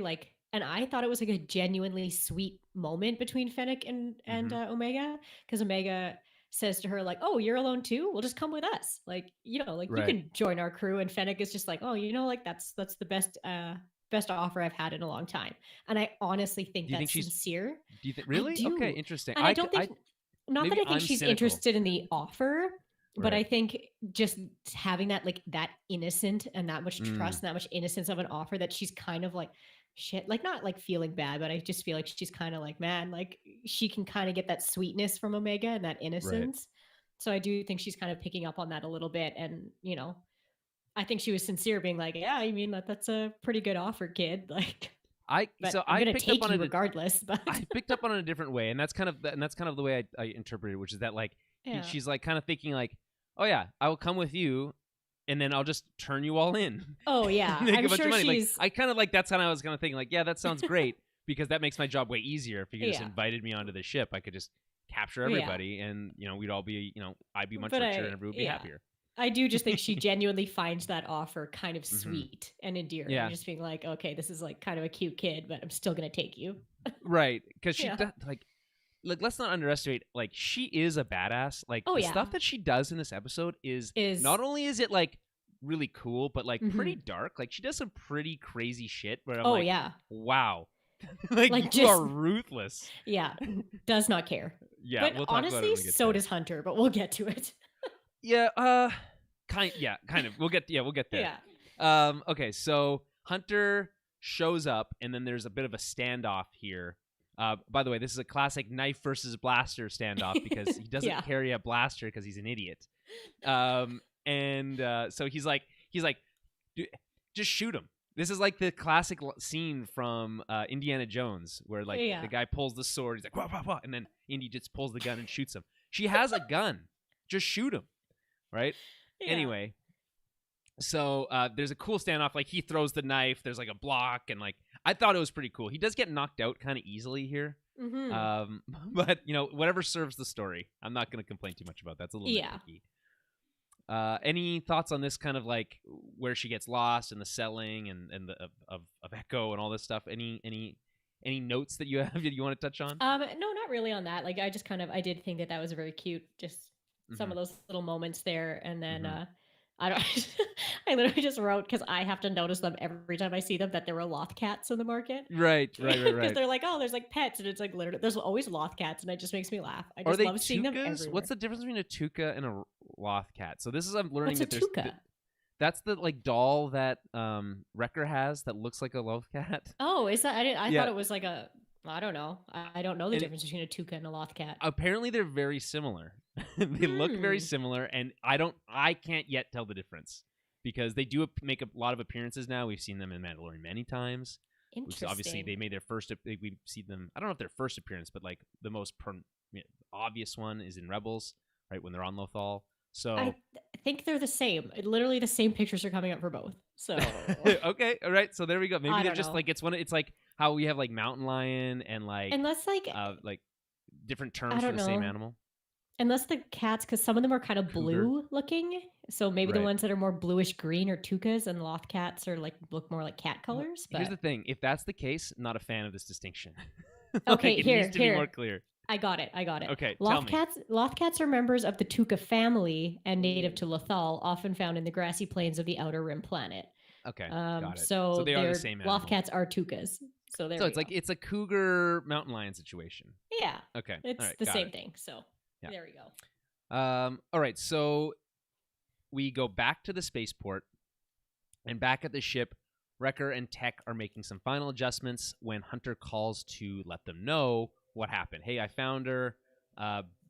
[SPEAKER 2] and I thought it was like a genuinely sweet moment between Fennec and Omega, because Omega says to her like, "Oh, you're alone too? Well, just come with us. You can join our crew." And Fennec is just like, "Oh, that's the best offer I've had in a long time." And I honestly think that's sincere.
[SPEAKER 1] Do you think really? Okay, interesting.
[SPEAKER 2] And I don't think not that I think she's interested in the offer, but I think just having that that innocent and that much trust and that much innocence of an offer, that she's kind of like, shit, not feeling bad, but I just feel like she's kind of like, man, she can kind of get that sweetness from Omega and that innocence. So I do think she's kind of picking up on that a little bit. And, I think she was sincere, being like, yeah, I mean, that's a pretty good offer, kid. I'm going to take you regardless. But
[SPEAKER 1] I picked up on it a different way. And that's kind of the way I interpreted it, which is that she's kind of thinking like, oh yeah, I will come with you, and then I'll just turn you all in.
[SPEAKER 2] Oh yeah, I'm sure she's.
[SPEAKER 1] I kind of that's kind of I was kind of thinking yeah, that sounds great, because that makes my job way easier. If you just invited me onto the ship, I could just capture everybody, and we'd all be I'd be much richer and everyone would be happier.
[SPEAKER 2] I do just think she genuinely finds that offer kind of sweet and endearing. Yeah. Just being like, okay, this is kind of a cute kid, but I'm still gonna take you.
[SPEAKER 1] Right, because she does, let's not underestimate. She is a badass. The stuff that she does in this episode is not only is it really cool, but pretty dark. She does some pretty crazy shit. But I'm wow, you are ruthless.
[SPEAKER 2] Yeah, does not care.
[SPEAKER 1] Yeah,
[SPEAKER 2] but
[SPEAKER 1] we'll talk
[SPEAKER 2] honestly,
[SPEAKER 1] about it
[SPEAKER 2] so does Hunter. But we'll get to it.
[SPEAKER 1] Yeah, kind of. We'll get there.
[SPEAKER 2] Yeah.
[SPEAKER 1] Okay, so Hunter shows up, and then there's a bit of a standoff here. By the way, this is a classic knife versus blaster standoff, because he doesn't carry a blaster because he's an idiot. So he's like, just shoot him. This is the classic scene from Indiana Jones, where the guy pulls the sword. He's like, wah, wah, wah, and then Indy just pulls the gun and shoots him. She has a gun. Just shoot him. Right? Yeah. Anyway, so there's a cool standoff. He throws the knife. There's a block, and I thought it was pretty cool. He does get knocked out kind of easily here. But whatever serves the story. I'm not going to complain too much about that. It's a little bit tricky. Any thoughts on this kind of where she gets lost and the selling and the of Echo and all this stuff? Any notes that you have that you want to touch on?
[SPEAKER 2] No, not really on that. I just I did think that was very cute. Just some of those little moments there, and then I literally just wrote, because I have to notice them every time I see them, that there were Loth cats in the market.
[SPEAKER 1] Right.
[SPEAKER 2] Because they're oh, there's pets, and it's literally there's always Loth cats, and it just makes me laugh. I just love seeing them everywhere.
[SPEAKER 1] What's the difference between a Tuka and a Loth cat? So this is I'm learning
[SPEAKER 2] What's
[SPEAKER 1] that
[SPEAKER 2] a Tuka?
[SPEAKER 1] That's the like doll that Wrecker has that looks like a Loth cat.
[SPEAKER 2] Oh, is that? I
[SPEAKER 1] Yeah.
[SPEAKER 2] thought it was like a. I don't know. I don't know the
[SPEAKER 1] And
[SPEAKER 2] difference between a Tuka and a Loth cat.
[SPEAKER 1] Apparently, they're very similar. They look very similar, and I can't yet tell the difference because they do make a lot of appearances now. We've seen them in Mandalorian many times.
[SPEAKER 2] Interesting.
[SPEAKER 1] Obviously, they made their first. We've seen them. I don't know if their first appearance, but like the most obvious one is in Rebels, right when they're on Lothal. So
[SPEAKER 2] I think they're the same. Literally, the same pictures are coming up for both. So
[SPEAKER 1] okay, all right. So there we go. Maybe they're just
[SPEAKER 2] know.
[SPEAKER 1] like it's like how we have like mountain lion and like
[SPEAKER 2] unless like
[SPEAKER 1] different terms for the same animal.
[SPEAKER 2] Unless the cats, because some of them are kind of blue looking, so maybe the ones that are more bluish green are Tukas, and Loth cats are like look more like cat colors. But
[SPEAKER 1] here's the thing: if that's the case, not a fan of this distinction.
[SPEAKER 2] Okay,
[SPEAKER 1] it needs to be more clear.
[SPEAKER 2] I got it.
[SPEAKER 1] Okay,
[SPEAKER 2] Loth cats are members of the Tuka family and native to Lothal, often found in the grassy plains of the Outer Rim planet.
[SPEAKER 1] Okay, got it.
[SPEAKER 2] So
[SPEAKER 1] they are the same animal.
[SPEAKER 2] Loth cats are Tukas. So
[SPEAKER 1] it's like it's a cougar mountain lion situation.
[SPEAKER 2] Yeah.
[SPEAKER 1] Okay.
[SPEAKER 2] It's the same thing. So there we go.
[SPEAKER 1] All right. So we go back to the spaceport, and back at the ship, Wrecker and Tech are making some final adjustments when Hunter calls to let them know what happened. Hey, I found her.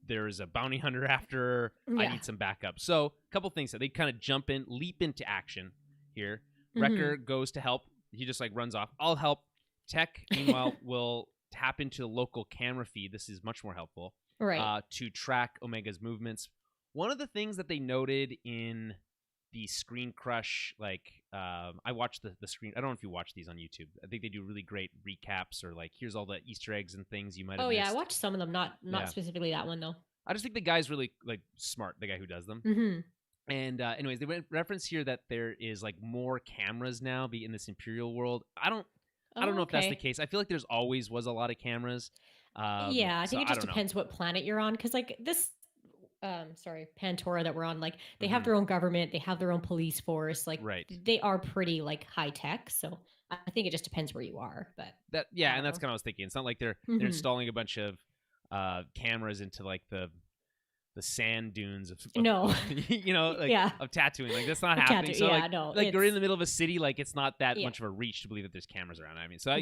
[SPEAKER 1] There's a bounty hunter after her. I need some backup. So a couple things that they kind of leap into action here. Wrecker goes to help. He just like runs off. I'll help. Tech, meanwhile, will tap into the local camera feed. This is much more helpful.
[SPEAKER 2] Right.
[SPEAKER 1] To track Omega's movements. One of the things that they noted in the Screen Crush, like I watched the screen. I don't know if you watch these on YouTube. I think they do really great recaps or like here's all the Easter eggs and things you might have missed.
[SPEAKER 2] I watched some of them, not specifically that one though.
[SPEAKER 1] I just think the guy's really like smart, the guy who does them.
[SPEAKER 2] Mm-hmm.
[SPEAKER 1] And anyways, they reference here that there is like more cameras now in this Imperial world. I don't know if that's the case. I feel like there's always was a lot of cameras.
[SPEAKER 2] I think it just depends what planet you're on, because like this Pantora that we're on, like they have their own government, they have their own police force, like they are pretty like high tech. So I think it just depends where you are. But
[SPEAKER 1] and that's kind of what I was thinking. It's not like they're installing a bunch of cameras into like the sand dunes of of Tatooine. Like that's not happening. So they're in the middle of a city, like it's not that much of a reach to believe that there's cameras around. I mean, so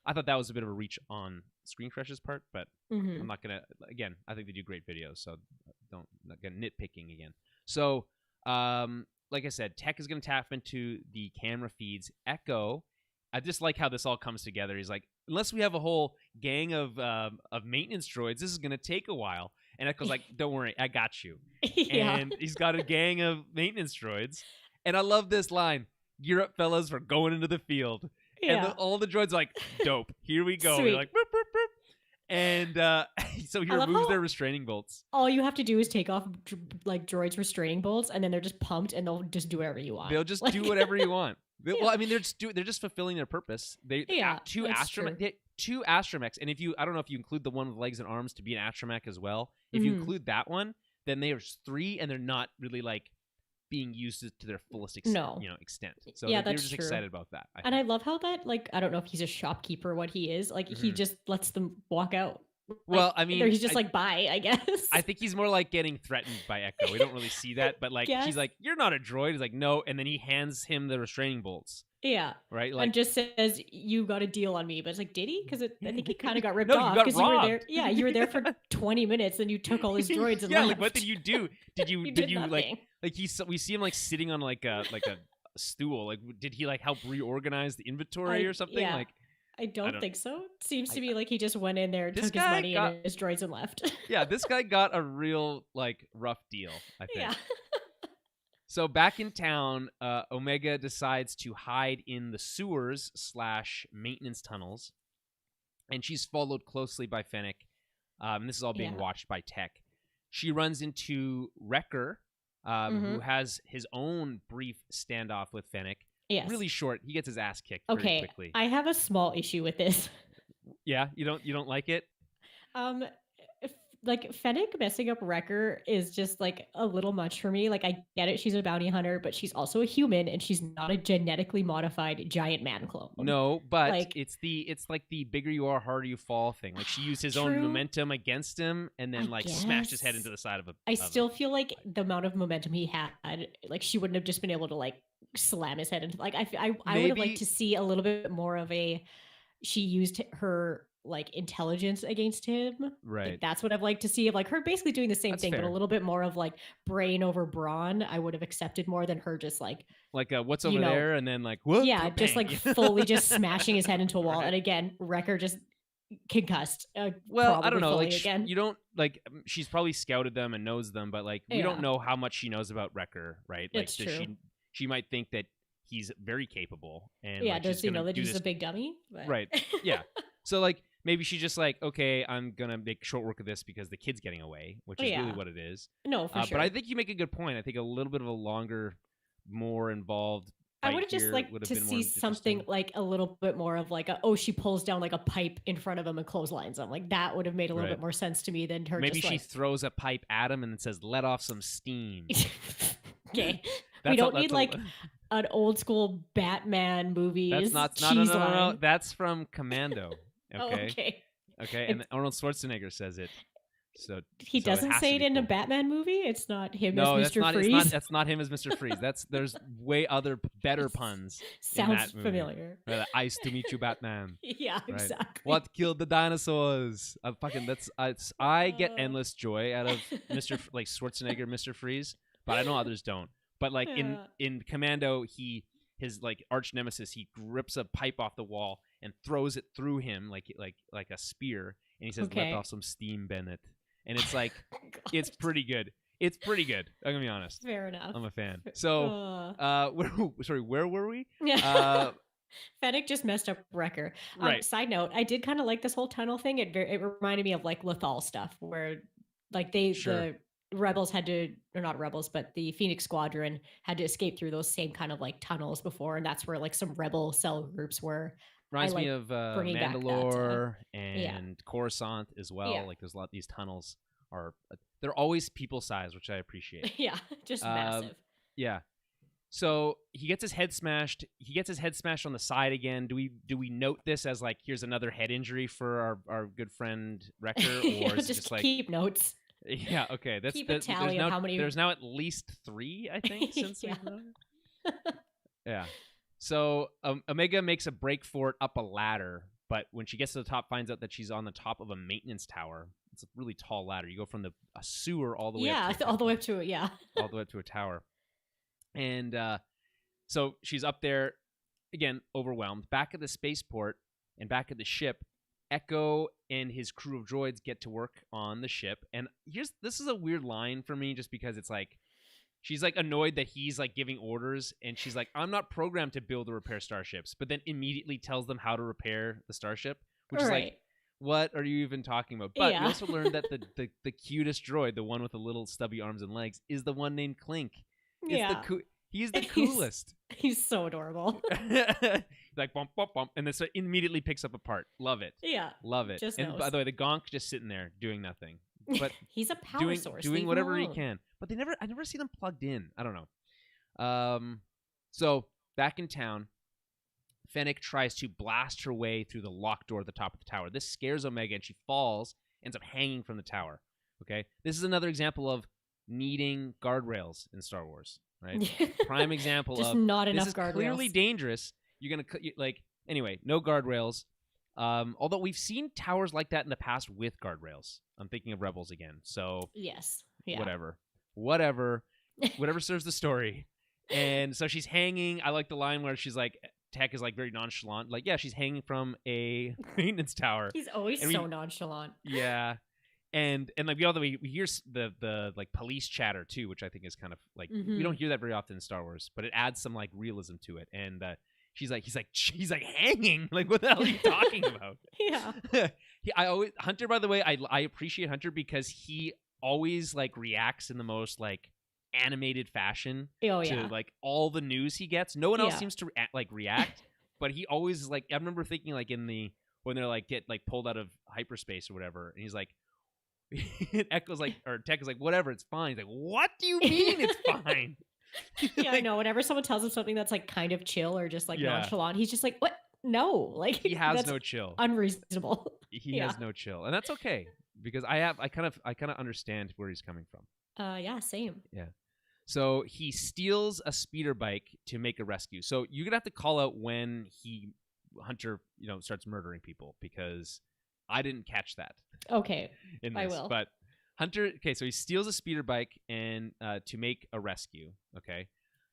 [SPEAKER 1] I thought that was a bit of a reach on Screen Crush's part, but I'm not gonna. Again, I think they do great videos, so not gonna nitpicking again. So, like I said, Tech is gonna tap into the camera feeds. Echo, I just like how this all comes together. He's like, unless we have a whole gang of maintenance droids, this is gonna take a while. And Echo's like, don't worry, I got you. And he's got a gang of maintenance droids. And I love this line: "Gear up, fellas, we're going into the field." And all the droids are like, dope, here we go. They're like, boop, boop, boop. And so he removes their restraining bolts.
[SPEAKER 2] All you have to do is take off like droids' restraining bolts, and then they're just pumped, and they'll just do whatever you want.
[SPEAKER 1] They'll just do whatever you want. Well, I mean, they're just fulfilling their purpose. Two astromechs, and I don't know if you include the one with legs and arms to be an astromech as well. If you include that one, then there's 3, and they're not really like being used to their fullest extent. So they're just excited about that.
[SPEAKER 2] I love how that, like, I don't know if he's a shopkeeper or what he is. Like, he just lets them walk out.
[SPEAKER 1] Well, I mean,
[SPEAKER 2] he's just like, bye, I guess.
[SPEAKER 1] I think he's more like getting threatened by Echo. We don't really see that, but like, she's like, "You're not a droid." He's like, "No," and then he hands him the restraining bolts.
[SPEAKER 2] Yeah.
[SPEAKER 1] Right. Like,
[SPEAKER 2] and just says, "You got a deal on me," but it's like, did he? Because I think he kind of got ripped off
[SPEAKER 1] because
[SPEAKER 2] you were there. Yeah, you were there for 20 minutes, and you took all his droids and left.
[SPEAKER 1] Like, what did you do? Did you
[SPEAKER 2] nothing.
[SPEAKER 1] like we see him like sitting on like a stool. Like, did he like help reorganize the inventory or something?
[SPEAKER 2] Yeah.
[SPEAKER 1] Like,
[SPEAKER 2] I don't think so. It seems to be like he just went in there, took his money and his droids and left.
[SPEAKER 1] Yeah, this guy got a real like rough deal, I think.
[SPEAKER 2] Yeah.
[SPEAKER 1] So back in town, Omega decides to hide in the sewers / maintenance tunnels, and she's followed closely by Fennec. And this is all being watched by Tech. She runs into Wrecker, who has his own brief standoff with Fennec.
[SPEAKER 2] Yes.
[SPEAKER 1] Really short. He gets his ass kicked pretty quickly.
[SPEAKER 2] I have a small issue with this.
[SPEAKER 1] Yeah, you don't like it?
[SPEAKER 2] like Fennec messing up Wrecker is just like a little much for me. Like I get it, she's a bounty hunter, but she's also a human and she's not a genetically modified giant man clone.
[SPEAKER 1] No, but
[SPEAKER 2] Like-
[SPEAKER 1] it's like the bigger you are, harder you fall thing. Like she used his own
[SPEAKER 2] True.
[SPEAKER 1] momentum against him and then
[SPEAKER 2] I
[SPEAKER 1] like smashed his head
[SPEAKER 2] guess.
[SPEAKER 1] into the side of a.
[SPEAKER 2] I still feel like the amount of momentum he had, like she wouldn't have just been able to like slam his head into. Like I would have
[SPEAKER 1] Maybe-
[SPEAKER 2] liked to see a little bit more of a. She used her like intelligence against him.
[SPEAKER 1] Right.
[SPEAKER 2] Like, that's what I've liked to see of like her basically doing the same
[SPEAKER 1] That's
[SPEAKER 2] thing,
[SPEAKER 1] fair.
[SPEAKER 2] but a little bit more of like brain over brawn. I would have accepted more than her just like
[SPEAKER 1] what's
[SPEAKER 2] you
[SPEAKER 1] over
[SPEAKER 2] know,
[SPEAKER 1] there, and then like whoop,
[SPEAKER 2] yeah, just
[SPEAKER 1] bang.
[SPEAKER 2] like fully just smashing his head into a wall.
[SPEAKER 1] Right.
[SPEAKER 2] And again, Wrecker just concussed.
[SPEAKER 1] Well, I don't know.
[SPEAKER 2] fully
[SPEAKER 1] Like
[SPEAKER 2] again.
[SPEAKER 1] you don't like. She's probably scouted them and knows them, but like we
[SPEAKER 2] Yeah.
[SPEAKER 1] don't know how much she knows about Wrecker, right? Like
[SPEAKER 2] It's
[SPEAKER 1] does
[SPEAKER 2] true.
[SPEAKER 1] she might think that he's very capable, and
[SPEAKER 2] Yeah,
[SPEAKER 1] like,
[SPEAKER 2] does
[SPEAKER 1] she's
[SPEAKER 2] he
[SPEAKER 1] gonna
[SPEAKER 2] know that
[SPEAKER 1] do
[SPEAKER 2] he's
[SPEAKER 1] this
[SPEAKER 2] a big dummy? But...
[SPEAKER 1] right? Yeah. So like maybe she's just like, okay, I'm gonna make short work of this because the kid's getting away, which is really
[SPEAKER 2] Yeah.
[SPEAKER 1] what it is.
[SPEAKER 2] No, for sure.
[SPEAKER 1] But I think you make a good point. I think a little bit of a longer, more involved.
[SPEAKER 2] I would have just liked to see something like a little bit more of like she pulls down like a pipe in front of him and clotheslines him. Like that would have made a little
[SPEAKER 1] Right.
[SPEAKER 2] bit more sense to me than her.
[SPEAKER 1] Maybe
[SPEAKER 2] just,
[SPEAKER 1] she
[SPEAKER 2] like...
[SPEAKER 1] throws a pipe at him and says, "Let off some steam."
[SPEAKER 2] Okay, we
[SPEAKER 1] That's
[SPEAKER 2] don't need like an old school Batman movie.
[SPEAKER 1] That's not no. That's from Commando. Okay.
[SPEAKER 2] Okay.
[SPEAKER 1] Okay, and Arnold Schwarzenegger says it. So
[SPEAKER 2] he doesn't say it in a Batman movie. It's not him as Mr. Freeze.
[SPEAKER 1] That's not him as Mr. Freeze. There's way better puns.
[SPEAKER 2] Sounds familiar.
[SPEAKER 1] Nice to meet you, Batman.
[SPEAKER 2] Yeah,
[SPEAKER 1] Right.
[SPEAKER 2] exactly.
[SPEAKER 1] What killed the dinosaurs? I get endless joy out of Mr. like Schwarzenegger, Mr. Freeze, but I know others don't. But like in Commando, his like arch nemesis, he grips a pipe off the wall and throws it through him like a spear, and he says, "Let off some steam, Bennett." And it's like, it's pretty good. It's pretty good. I'm gonna be honest.
[SPEAKER 2] Fair enough.
[SPEAKER 1] I'm a fan. So, where were we?
[SPEAKER 2] Fennec just messed up Wrecker.
[SPEAKER 1] Right.
[SPEAKER 2] Side note, I did kind of like this whole tunnel thing. It reminded me of like Lothal stuff, where like the rebels had to, or not rebels, but the Phoenix Squadron had to escape through those same kind of like tunnels before, and that's where like some rebel cell groups were.
[SPEAKER 1] Reminds me of Mandalore and Coruscant as well.
[SPEAKER 2] Yeah.
[SPEAKER 1] Like there's a lot of these tunnels they're always people size, which I appreciate.
[SPEAKER 2] Yeah, just massive.
[SPEAKER 1] Yeah. So he gets his head smashed. He gets his head smashed on the side again. Do we note this as like here's another head injury for our good friend Wrecker, or is it just like
[SPEAKER 2] keep notes?
[SPEAKER 1] Yeah. Okay.
[SPEAKER 2] Keep a tally of how many.
[SPEAKER 1] There's now at least 3, I think, since.
[SPEAKER 2] Yeah.
[SPEAKER 1] Yeah. So Omega makes a break for it up a ladder, but when she gets to the top, finds out that she's on the top of a maintenance tower. It's a really tall ladder. You go from a sewer all the way up to
[SPEAKER 2] all the way up to it. Yeah.
[SPEAKER 1] All the way up to a tower. And so she's up there, again, overwhelmed. Back at the spaceport and back at the ship, Echo and his crew of droids get to work on the ship. And this is a weird line for me just because it's like, she's like annoyed that he's like giving orders, and she's like, I'm not programmed to build or repair starships, but then immediately tells them how to repair the starship, which is like, what are you even talking about? But we also learned that the cutest droid, the one with the little stubby arms and legs, is the one named Clink. He's the coolest.
[SPEAKER 2] He's so adorable.
[SPEAKER 1] Like bump, bump, bump, and then so immediately picks up a part. Love it.
[SPEAKER 2] Yeah.
[SPEAKER 1] Love it.
[SPEAKER 2] Just
[SPEAKER 1] and
[SPEAKER 2] knows.
[SPEAKER 1] by the way, the Gonk just sitting there doing nothing. But
[SPEAKER 2] he's a power source.
[SPEAKER 1] Doing whatever he can. But I never see them plugged in. I don't know. So back in town, Fennec tries to blast her way through the locked door at the top of the tower. This scares Omega, and she falls, ends up hanging from the tower. Okay? This is another example of needing guardrails in Star Wars, right? Prime example
[SPEAKER 2] just
[SPEAKER 1] of
[SPEAKER 2] not enough
[SPEAKER 1] this is
[SPEAKER 2] guardrails.
[SPEAKER 1] Clearly dangerous. You're going to anyway, no guardrails. Although we've seen towers like that in the past with guardrails. I'm thinking of Rebels again. So
[SPEAKER 2] yes. Yeah.
[SPEAKER 1] Whatever serves the story. And so she's hanging. I like the line where she's like, Tech is like very nonchalant. Like, yeah, she's hanging from a maintenance tower.
[SPEAKER 2] He's always so nonchalant.
[SPEAKER 1] Yeah. And like we hear the like police chatter too, which I think is kind of like we don't hear that very often in Star Wars, but it adds some like realism to it. And he's like hanging. Like, what the hell are you talking about?
[SPEAKER 2] Yeah.
[SPEAKER 1] Hunter, by the way, I appreciate Hunter because he always like reacts in the most like animated fashion to like all the news he gets. No one else seems to react, but he always like, I remember thinking like when they're like get like pulled out of hyperspace or whatever, and he's like, Echo's like, or Tech is like, whatever, it's fine. He's like, what do you mean it's fine?
[SPEAKER 2] Yeah, I know. Whenever someone tells him something that's like kind of chill or just like nonchalant, he's just like, what? No, like
[SPEAKER 1] he has
[SPEAKER 2] that's
[SPEAKER 1] no chill.
[SPEAKER 2] Unreasonable.
[SPEAKER 1] He has no chill, and that's okay because I kind of understand where he's coming from.
[SPEAKER 2] Yeah, same.
[SPEAKER 1] Yeah. So he steals a speeder bike to make a rescue. So you're gonna have to call out when Hunter, starts murdering people because I didn't catch that.
[SPEAKER 2] Okay,
[SPEAKER 1] I will. But Hunter, okay, so he steals a speeder bike and to make a rescue. Okay,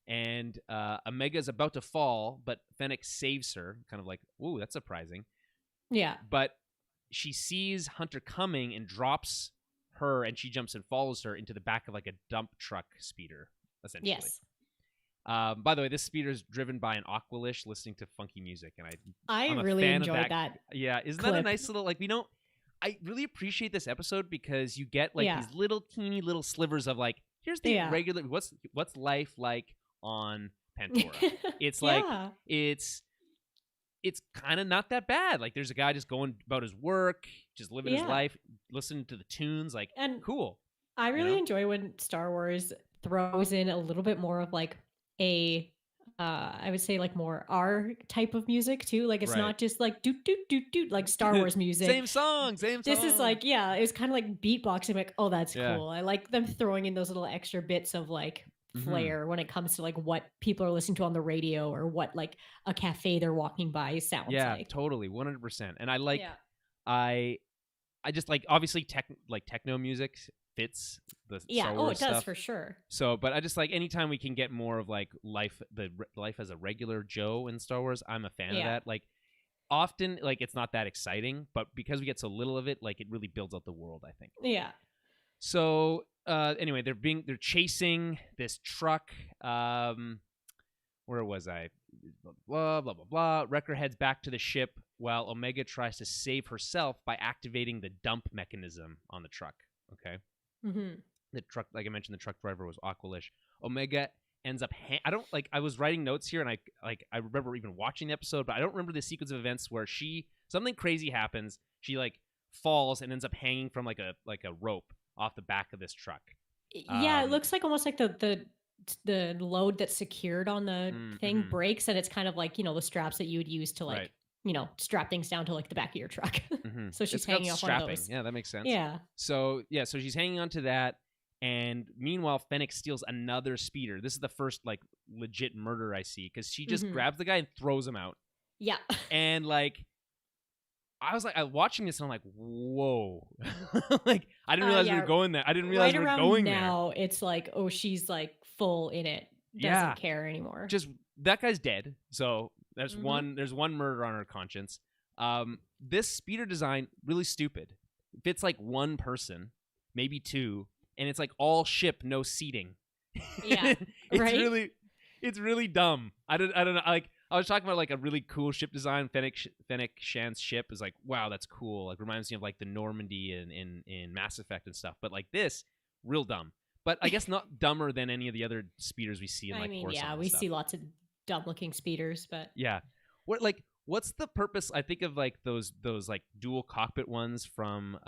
[SPEAKER 1] and Omega is about to fall, but Fennec saves her. Kind of like, ooh, that's surprising.
[SPEAKER 2] Yeah.
[SPEAKER 1] But she sees Hunter coming and drops her, and she jumps and follows her into the back of like a dump truck speeder, essentially.
[SPEAKER 2] Yes.
[SPEAKER 1] By the way, this speeder is driven by an Aqualish listening to funky music, and I'm
[SPEAKER 2] really
[SPEAKER 1] a fan
[SPEAKER 2] enjoyed
[SPEAKER 1] of
[SPEAKER 2] that.
[SPEAKER 1] Yeah, isn't that a nice little I really appreciate this episode because you get like these little teeny little slivers of like, here's the regular what's life like on Pandora. It's like it's kind of not that bad. Like there's a guy just going about his work, just living his life, listening to the tunes, like and cool.
[SPEAKER 2] I really enjoy when Star Wars throws in a little bit more of like a I would say like more our type of music too. Like it's not just like doot doot doot doot like Star Wars music.
[SPEAKER 1] Same song.
[SPEAKER 2] This is like it was kind of like beatboxing. Like, oh, that's cool. I like them throwing in those little extra bits of like flair when it comes to like what people are listening to on the radio or what like a cafe they're walking by sounds like.
[SPEAKER 1] Yeah, totally, 100%. And I like I just like obviously techno music fits the Star Wars
[SPEAKER 2] it does
[SPEAKER 1] stuff.
[SPEAKER 2] For sure.
[SPEAKER 1] So, but I just like anytime we can get more of like life as a regular Joe in Star Wars, I'm a fan of that. Like often like it's not that exciting, but because we get so little of it, like it really builds out the world, I think.
[SPEAKER 2] Yeah.
[SPEAKER 1] So anyway, they're chasing this truck. Where was I? Blah blah blah blah. Wrecker heads back to the ship while Omega tries to save herself by activating the dump mechanism on the truck. Okay.
[SPEAKER 2] Mm-hmm.
[SPEAKER 1] The truck, like I mentioned, the truck driver was Aqualish. Omega ends up. I was writing notes here, and I remember even watching the episode, but I don't remember the sequence of events where something crazy happens. She like falls and ends up hanging from like a rope off the back of this truck.
[SPEAKER 2] Yeah, it looks like almost like the load that's secured on the thing breaks, and it's kind of like the straps that you would use to like strap things down to like the back of your truck. So she's hanging off one of those.
[SPEAKER 1] Yeah, that makes sense.
[SPEAKER 2] Yeah.
[SPEAKER 1] So she's hanging onto that, and meanwhile Fennec steals another speeder. This is the first like legit murder I see because she just grabs the guy and throws him out.
[SPEAKER 2] Yeah.
[SPEAKER 1] And like I was watching this and I'm like, whoa. Like I didn't realize we were going there. I didn't realize we were going there.
[SPEAKER 2] Now it's like, oh, she's like full in it. Doesn't care anymore.
[SPEAKER 1] Just that guy's dead. So there's one murder on her conscience. This speeder design really stupid. It fits like one person, maybe two, and it's like all ship, no seating.
[SPEAKER 2] Yeah.
[SPEAKER 1] It's really dumb. I don't know. Like I was talking about like a really cool ship design. Fennec Shan's ship is like, wow, that's cool. Like reminds me of like the Normandy in Mass Effect and stuff. But like this, real dumb. But I guess not dumber than any of the other speeders we see in like Coruscant
[SPEAKER 2] we see lots of dumb looking speeders, but
[SPEAKER 1] what's the purpose? I think of like those like dual cockpit ones from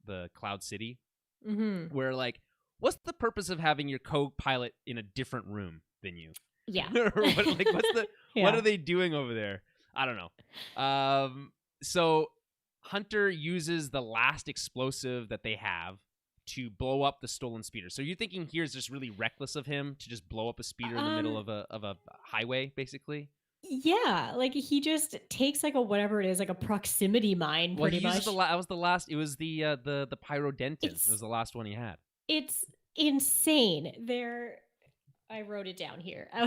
[SPEAKER 1] the Cloud City, where like, what's the purpose of having your co-pilot in a different room than you?
[SPEAKER 2] Yeah.
[SPEAKER 1] What are they doing over there? I don't know. So Hunter uses the last explosive that they have to blow up the stolen speeder. So you're thinking here's just really reckless of him to just blow up a speeder in the middle of a highway, basically?
[SPEAKER 2] Yeah, like he just takes like a whatever it is, like a proximity mine, pretty much.
[SPEAKER 1] That was the last. It was the pyrodentin. It was the last one he had.
[SPEAKER 2] It's insane. I wrote it down here. I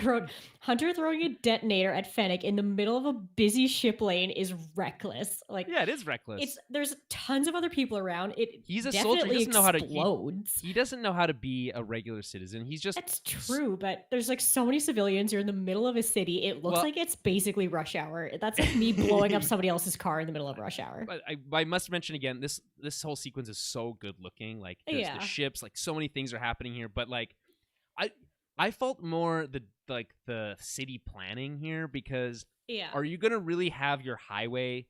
[SPEAKER 2] wrote Hunter throwing a detonator at Fennec in the middle of a busy ship lane is reckless. Like,
[SPEAKER 1] yeah, it is reckless.
[SPEAKER 2] There's tons of other people around.
[SPEAKER 1] He's a soldier. He doesn't know how to. He doesn't know how to be a regular citizen. He's just.
[SPEAKER 2] That's true, but there's like so many civilians. You're in the middle of a city. It looks like it's basically rush hour. That's like me blowing up somebody else's car in the middle of rush hour.
[SPEAKER 1] But I must mention again, this whole sequence is so good looking. Like, there's the ships. Like, so many things are happening here, but like. I felt more the city planning here because are you gonna really have your highway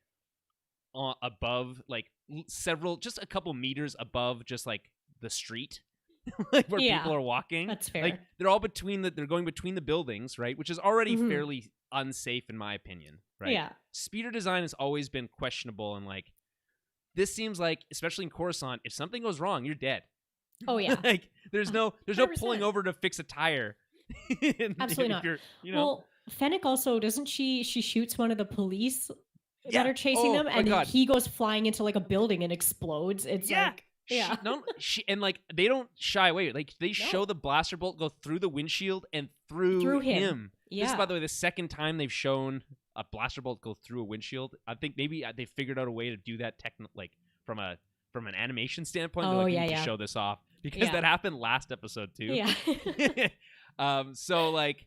[SPEAKER 1] above, like several, just a couple meters above, just like the street, like where people are walking.
[SPEAKER 2] That's fair.
[SPEAKER 1] Like they're going between the buildings, right? Which is already fairly unsafe in my opinion, right?
[SPEAKER 2] Yeah.
[SPEAKER 1] Speeder design has always been questionable, and like this seems like, especially in Coruscant, if something goes wrong, you're dead.
[SPEAKER 2] Oh yeah.
[SPEAKER 1] Like there's no 100%. Pulling over to fix a tire.
[SPEAKER 2] Absolutely not. Well, Fennec also doesn't she shoots one of the police that are chasing them, and he goes flying into like a building and explodes. It's like
[SPEAKER 1] and like they don't shy away. Like they show the blaster bolt go through the windshield and through him. Yeah. This is, by the way, the second time they've shown a blaster bolt go through a windshield. I think maybe they figured out a way to do that like from an animation standpoint. We need to show this off because that happened last episode too.
[SPEAKER 2] Yeah.
[SPEAKER 1] So like.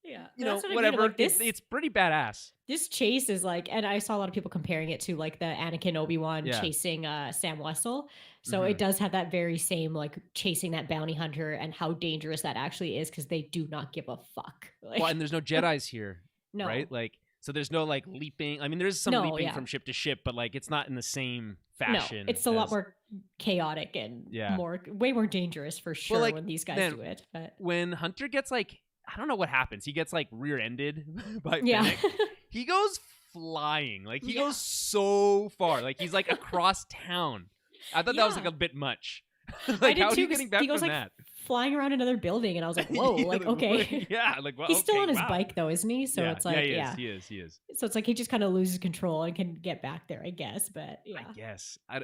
[SPEAKER 2] Yeah,
[SPEAKER 1] whatever. Like it's pretty badass.
[SPEAKER 2] This chase is like, and I saw a lot of people comparing it to like the Anakin Obi-Wan chasing Sam Wessel. So it does have that very same like chasing that bounty hunter and how dangerous that actually is because they do not give a fuck. Like,
[SPEAKER 1] well, and there's no Jedis here, right? Like, so there's no like leaping. I mean, there's some leaping from ship to ship, but like it's not in the same fashion.
[SPEAKER 2] No, it's a lot more chaotic and way more dangerous for sure when these guys do it. But
[SPEAKER 1] when Hunter gets like. I don't know what happens. He gets like rear-ended by Fennec. He goes flying. Like he goes so far. Like he's like across town. I thought that was like a bit much. Like how are you getting back from that?
[SPEAKER 2] Flying around another building, and I was like, "Whoa!" Like, okay,
[SPEAKER 1] like well,
[SPEAKER 2] he's still on his bike though, isn't he? So it's like,
[SPEAKER 1] he is.
[SPEAKER 2] So it's like he just kind of loses control and can get back there, I guess. But
[SPEAKER 1] I guess I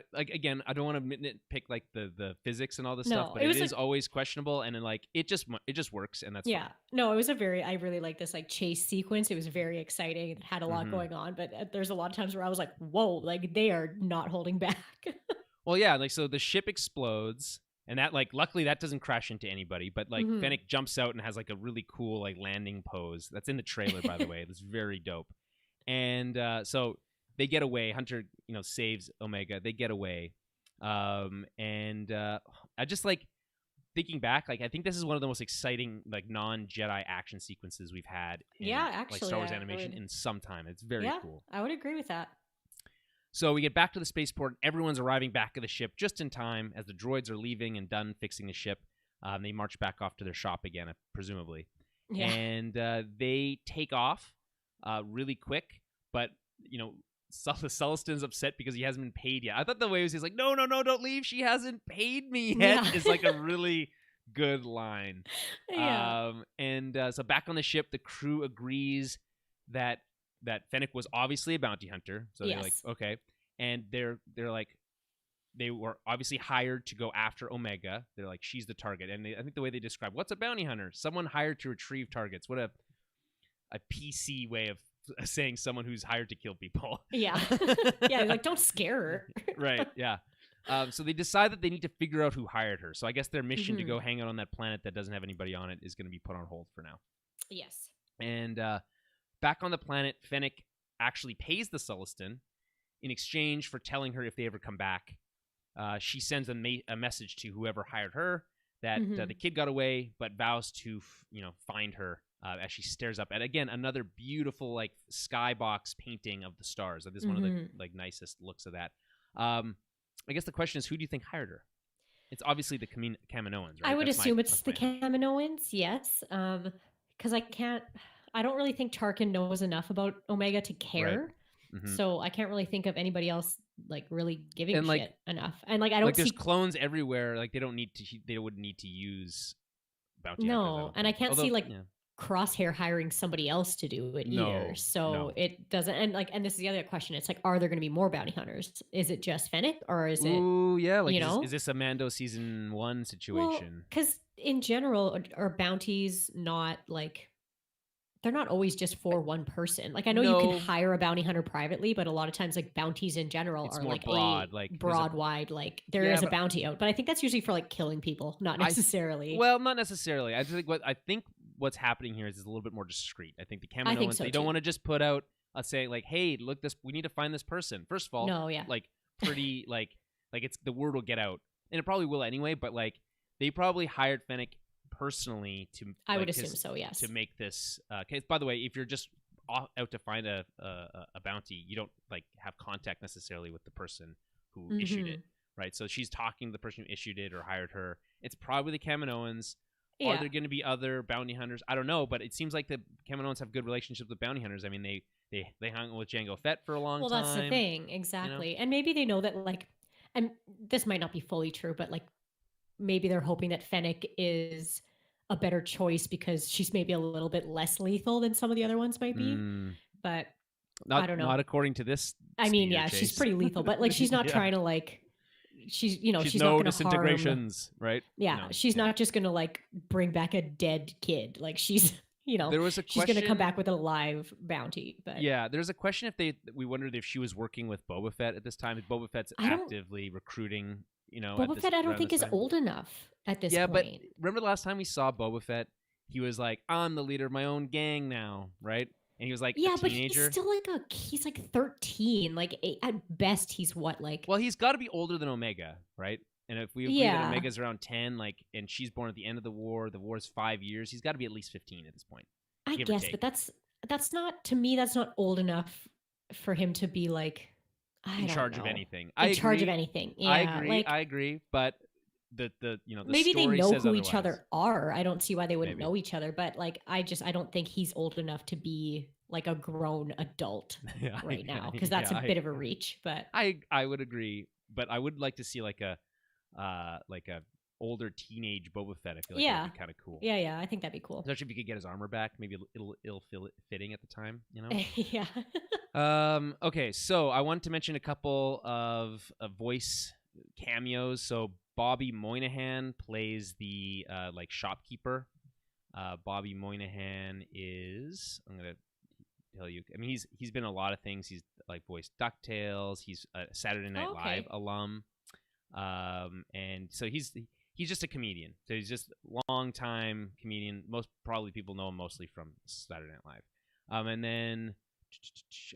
[SPEAKER 1] don't want to nitpick like the physics and all this stuff, but it is always questionable, and then like it just works, and that's fine.
[SPEAKER 2] No, it was I really like this like chase sequence. It was very exciting. It had a lot going on, but there's a lot of times where I was like, "Whoa!" Like they are not holding back.
[SPEAKER 1] Well, yeah, like so the ship explodes. And that, like, luckily that doesn't crash into anybody, but like Fennec jumps out and has like a really cool like landing pose. That's in the trailer, by the way. It's very dope. And so they get away. Hunter, saves Omega. They get away. And I just like thinking back, like I think this is one of the most exciting like non-Jedi action sequences we've had in like Star Wars animation in some time. It's very cool.
[SPEAKER 2] I would agree with that.
[SPEAKER 1] So we get back to the spaceport. Everyone's arriving back at the ship just in time as the droids are leaving and done fixing the ship. They march back off to their shop again, presumably. Yeah. And they take off really quick, but, Sullistan's upset because he hasn't been paid yet. I thought the way he's like, no, don't leave. She hasn't paid me yet is like a really good line. Yeah. So back on the ship, the crew agrees that Fennec was obviously a bounty hunter. So they're like, okay. And they're like, they were obviously hired to go after Omega. They're like, she's the target. And I think the way they describe what's a bounty hunter? Someone hired to retrieve targets. What a PC way of saying someone who's hired to kill people.
[SPEAKER 2] Yeah. Like, don't scare her.
[SPEAKER 1] Right, yeah. So they decide that they need to figure out who hired her. So I guess their mission to go hang out on that planet that doesn't have anybody on it is going to be put on hold for now.
[SPEAKER 2] Yes.
[SPEAKER 1] And back on the planet, Fennec actually pays the Sullistan in exchange for telling her if they ever come back. She sends a message to whoever hired her that the kid got away, but vows to find her as she stares up at, again, another beautiful like skybox painting of the stars. This is one of the like nicest looks of that. I guess the question is, who do you think hired her? It's obviously the Kaminoans, right?
[SPEAKER 2] I would assume it's the Kaminoans, yes. Because I don't really think Tarkin knows enough about Omega to care. Right. So I can't really think of anybody else like really giving shit enough. And like I don't
[SPEAKER 1] there's clones everywhere. Like they wouldn't need to use bounty hunters.
[SPEAKER 2] No, and I can't see Crosshair hiring somebody else to do it either. So it doesn't. And this is the other question. It's like, are there going to be more bounty hunters? Is it just Fennec, or is it?
[SPEAKER 1] Ooh, yeah. Like, is this a Mando season 1 situation?
[SPEAKER 2] Because in general, are bounties not like? They're not always just for one person. Like I know you can hire a bounty hunter privately, but a lot of times like bounties in general are like broad, wide. Like there is a bounty out, but I think that's usually for like killing people, not necessarily.
[SPEAKER 1] Not necessarily. I think what's happening here is a little bit more discreet. I think the Kaminoans, they don't want to just put out say like, hey, look, we need to find this person. First of all, like pretty like it's the word will get out, and it probably will anyway. But like they probably hired Fennec personally to
[SPEAKER 2] I would assume so, yes,
[SPEAKER 1] to make this case. By the way, if you're just out to find a bounty, you don't like have contact necessarily with the person who issued it, right? So she's talking to the person who issued it or hired her. It's probably the Kaminoans.
[SPEAKER 2] Yeah.
[SPEAKER 1] Are there going to be other bounty hunters? I don't know, but it seems like the Kaminoans have good relationships with bounty hunters. I mean, they hung with Jango Fett for a long time.
[SPEAKER 2] Well, that's the thing, exactly. You know? And maybe they know that, like, and this might not be fully true, but like maybe they're hoping that Fennec is a better choice because she's maybe a little bit less lethal than some of the other ones might be. But I don't know.
[SPEAKER 1] Not according to this.
[SPEAKER 2] I mean, yeah, she's pretty lethal, but like she's not trying to like. She's
[SPEAKER 1] no
[SPEAKER 2] not going to
[SPEAKER 1] disintegrations,
[SPEAKER 2] harm.
[SPEAKER 1] Right?
[SPEAKER 2] Yeah, she's not just going to like bring back a dead kid. Like she's.
[SPEAKER 1] There was a question,
[SPEAKER 2] she's going to come back with a live bounty. But
[SPEAKER 1] yeah, there's a question we wondered if she was working with Boba Fett at this time. If Boba Fett's actively recruiting,
[SPEAKER 2] Boba Fett I don't think is old enough at this point.
[SPEAKER 1] Yeah, but remember the last time we saw Boba Fett, he was like, I'm the leader of my own gang now, right? And he was like a teenager.
[SPEAKER 2] But he's still he's like 13. Like at best he's what, like.
[SPEAKER 1] Well, he's got to be older than Omega, right? And if we agree that Omega's around 10, like, and she's born at the end of the war's 5 years, he's got to be at least 15 at this point.
[SPEAKER 2] I guess, but that's not, to me, that's not old enough for him to be like,
[SPEAKER 1] in charge of anything.
[SPEAKER 2] In charge of anything. Yeah,
[SPEAKER 1] I agree, but the
[SPEAKER 2] maybe they know who
[SPEAKER 1] otherwise.
[SPEAKER 2] Each other are. I don't see why they wouldn't know each other, but like I don't think he's old enough to be like a grown adult right now, because that's a bit of a reach. But
[SPEAKER 1] I would agree, but I would like to see like a older teenage Boba Fett. I feel like that'd be kind of cool.
[SPEAKER 2] Yeah, I think that'd be cool.
[SPEAKER 1] Especially if he could get his armor back. Maybe it'll feel fitting at the time,
[SPEAKER 2] Yeah.
[SPEAKER 1] Okay, so I wanted to mention a couple of voice cameos. So Bobby Moynihan plays the like shopkeeper. Bobby Moynihan is, I'm gonna tell you. I mean, he's been in a lot of things. He's like voiced DuckTales. He's a Saturday Night Live alum. And so he's just a comedian. So he's just a long-time comedian. Most probably people know him mostly from Saturday Night Live. And then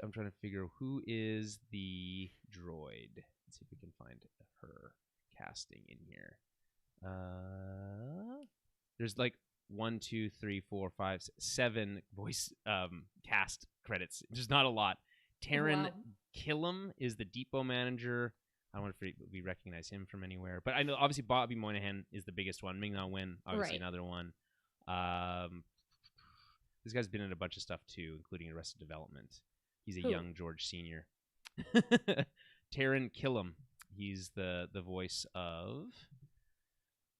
[SPEAKER 1] I'm trying to figure who is the droid. Let's see if we can find her casting in here. There's like 1, 2, 3, 4, 5, 7 voice cast credits. There's not a lot. Taron Killam is the depot manager. I don't know if we recognize him from anywhere, but I know obviously Bobby Moynihan is the biggest one. Ming-Na Wen, obviously another one. This guy's been in a bunch of stuff too, including Arrested Development. He's a young George Senior. Taron Killam, he's the voice of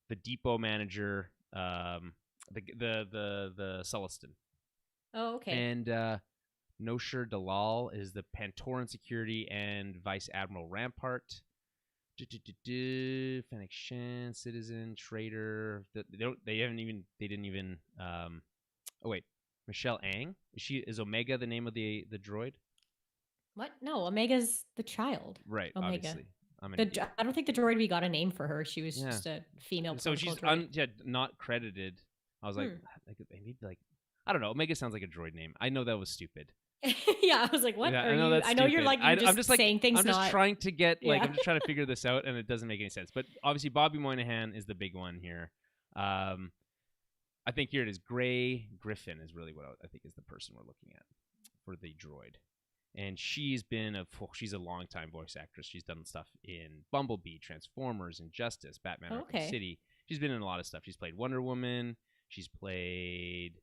[SPEAKER 1] the depot manager, the Sullustan.
[SPEAKER 2] Oh, okay.
[SPEAKER 1] And Nosher Dalal is the Pantoran Security and Vice Admiral Rampart. Fennec Shan, Citizen, Trader. They didn't even. Oh wait, Michelle Ang. Is Omega the name of the droid?
[SPEAKER 2] What? No, Omega's the child.
[SPEAKER 1] Right.
[SPEAKER 2] Omega.
[SPEAKER 1] Obviously.
[SPEAKER 2] I don't think the droid we got a name for her. She was just a female.
[SPEAKER 1] So she's not credited. I was like, maybe like, I don't know. Omega sounds like a droid name. I know that was stupid.
[SPEAKER 2] Yeah, I was like, what?
[SPEAKER 1] Yeah, I know
[SPEAKER 2] you're like, I'm just saying things.
[SPEAKER 1] I'm just trying to get I'm just trying to figure this out, and it doesn't make any sense. But obviously, Bobby Moynihan is the big one here. I think here it is. Gray Griffin is really what I think is the person we're looking at for the droid, and she's a longtime voice actress. She's done stuff in Bumblebee, Transformers, Injustice, Batman Arkham City. She's been in a lot of stuff. She's played Wonder Woman. She's played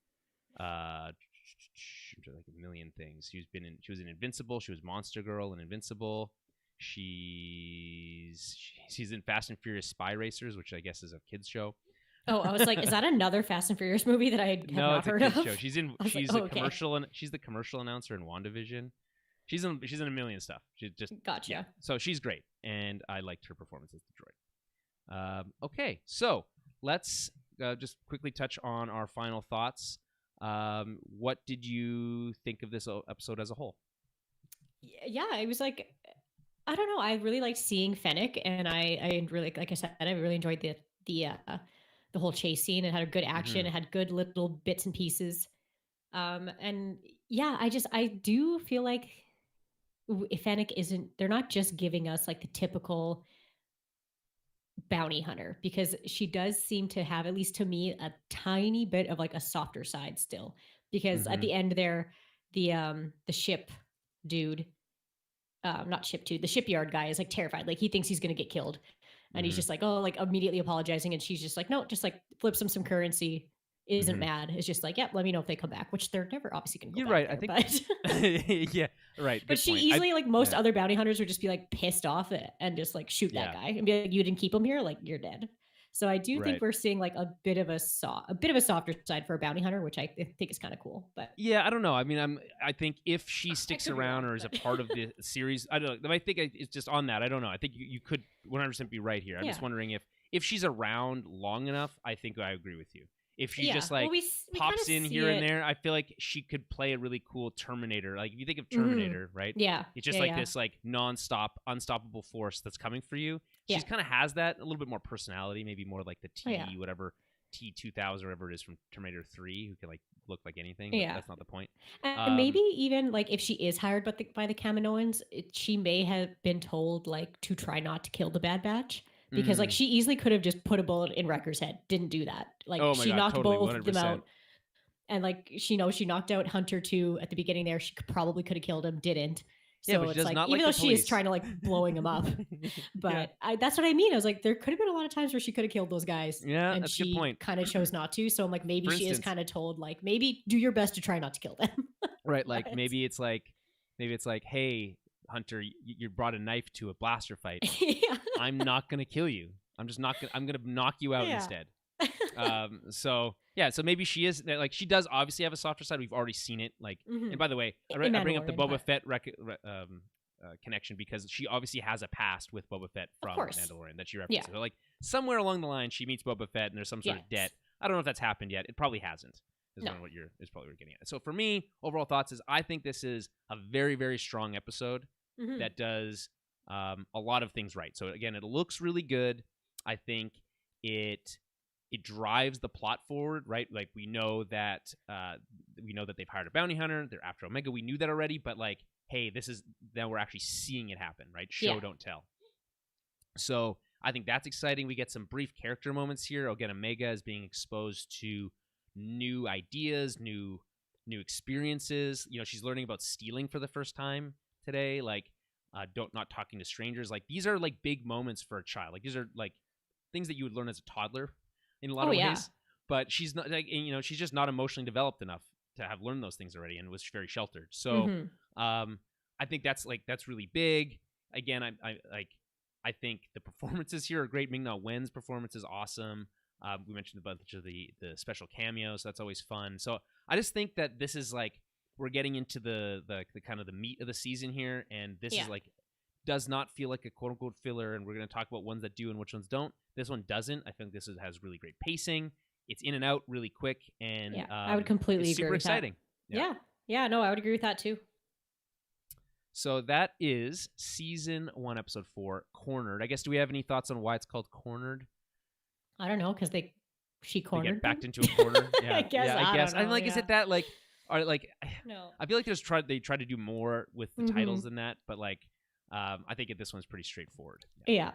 [SPEAKER 1] like a million things. She was in Invincible. She was Monster Girl in Invincible. She's in Fast and Furious Spy Racers, which I guess is a kids show.
[SPEAKER 2] Oh, I was like, is that another Fast and Furious movie that I had not heard of? No, it's a
[SPEAKER 1] kids show. She's commercial, and she's the commercial announcer in WandaVision. She's in a million stuff. She's just
[SPEAKER 2] gotcha.
[SPEAKER 1] Yeah. So she's great, and I liked her performance as the droid. Okay, so let's just quickly touch on our final thoughts. What did you think of this episode as a whole?
[SPEAKER 2] Yeah, it was like, I don't know. I really liked seeing Fennec, and I really, like I said, I really enjoyed the whole chase scene. It had a good action. It had good little bits and pieces. And yeah, I do feel like if Fennec they're not just giving us like the typical bounty hunter, because she does seem to have, at least to me, a tiny bit of like a softer side still, because at the end there, the ship dude, not ship dude, the shipyard guy is like terrified. Like he thinks he's gonna get killed. And he's just like, oh, like immediately apologizing. And she's just like, no, just like flips him some currency. Isn't mad. It's just like, yep, let me know if they come back, which they're never obviously going to go
[SPEAKER 1] You're
[SPEAKER 2] back
[SPEAKER 1] right.
[SPEAKER 2] there,
[SPEAKER 1] I think. Yeah. Right.
[SPEAKER 2] But she
[SPEAKER 1] point.
[SPEAKER 2] easily, like most other bounty hunters, would just be like pissed off and just like shoot that guy and be like, you didn't keep him here, like you're dead. So I do think we're seeing like a bit of a softer side for a bounty hunter, which I think is kind of cool. But
[SPEAKER 1] yeah, I don't know. I mean, I think if she sticks around or is a part of the series, I don't know. I think it's just on that. I don't know. I think you could 100% be right here. I'm just wondering if she's around long enough. I think I agree with you. If she just like we pops in here and there, I feel like she could play a really cool Terminator. Like if you think of Terminator, right?
[SPEAKER 2] Yeah.
[SPEAKER 1] It's just this like nonstop, unstoppable force that's coming for you. She kind of has that, a little bit more personality, maybe more like the whatever T-2000 or whatever it is from Terminator 3, who can like look like anything. Yeah. That's not the point.
[SPEAKER 2] And maybe even like if she is hired by the Cameos, she may have been told like to try not to kill the Bad Batch. Because like she easily could have just put a bullet in Wrecker's head. Didn't do that. Like she knocked both of them out. And like she knocked out Hunter too at the beginning there. She probably could have killed him. Didn't. So it's like, even though she is trying to like blowing him up. But that's what I mean. I was like, there could have been a lot of times where she could have killed those guys.
[SPEAKER 1] Yeah,
[SPEAKER 2] and
[SPEAKER 1] that's
[SPEAKER 2] she
[SPEAKER 1] a good point.
[SPEAKER 2] Kind of chose not to. So I'm like, maybe she is kind of told like, maybe do your best to try not to kill them.
[SPEAKER 1] Right. Like maybe it's like, hey, Hunter, you brought a knife to a blaster fight. I'm not going to kill you. I'm going to knock you out instead. So maybe she is like, she does obviously have a softer side. We've already seen it. Like, and by the way, I bring up the Boba Fett connection because she obviously has a past with Boba Fett from Mandalorian that she references. So like somewhere along the line, she meets Boba Fett and there's some sort of debt. I don't know if that's happened yet. It probably hasn't. Is probably what you're getting at. So for me, overall thoughts is I think this is a very, very strong episode that does a lot of things right. So again, it looks really good. I think it drives the plot forward, right? Like we know that they've hired a bounty hunter. They're after Omega. We knew that already, but like, hey, now we're actually seeing it happen, right? Show, don't tell. So I think that's exciting. We get some brief character moments here. Again, Omega is being exposed to new ideas, new experiences. You know, she's learning about stealing for the first time today. Like, not talking to strangers. Like these are like big moments for a child. Like these are like things that you would learn as a toddler in a lot of ways. But she's not like, she's just not emotionally developed enough to have learned those things already and was very sheltered. So I think that's really big. Again, I think the performances here are great. Ming-Na Wen's performance is awesome. We mentioned a bunch of the special cameos. So that's always fun. So I just think that this is like, we're getting into the kind of the meat of the season here. And this is like, does not feel like a quote unquote filler. And we're going to talk about ones that do and which ones don't. This one doesn't. I think this has really great pacing. It's in and out really quick. And
[SPEAKER 2] I would completely agree with
[SPEAKER 1] exciting.
[SPEAKER 2] That. Yeah. No, I would agree with that too.
[SPEAKER 1] So that is season 1, episode 4, Cornered. I guess, do we have any thoughts on why it's called Cornered?
[SPEAKER 2] I don't know, because she cornered.
[SPEAKER 1] They get backed into a corner. Yeah,
[SPEAKER 2] I guess.
[SPEAKER 1] I'm like, is it that like, or like?
[SPEAKER 2] No.
[SPEAKER 1] I feel like they try to do more with the titles than that, but like, I think this one's pretty straightforward.
[SPEAKER 2] Yeah.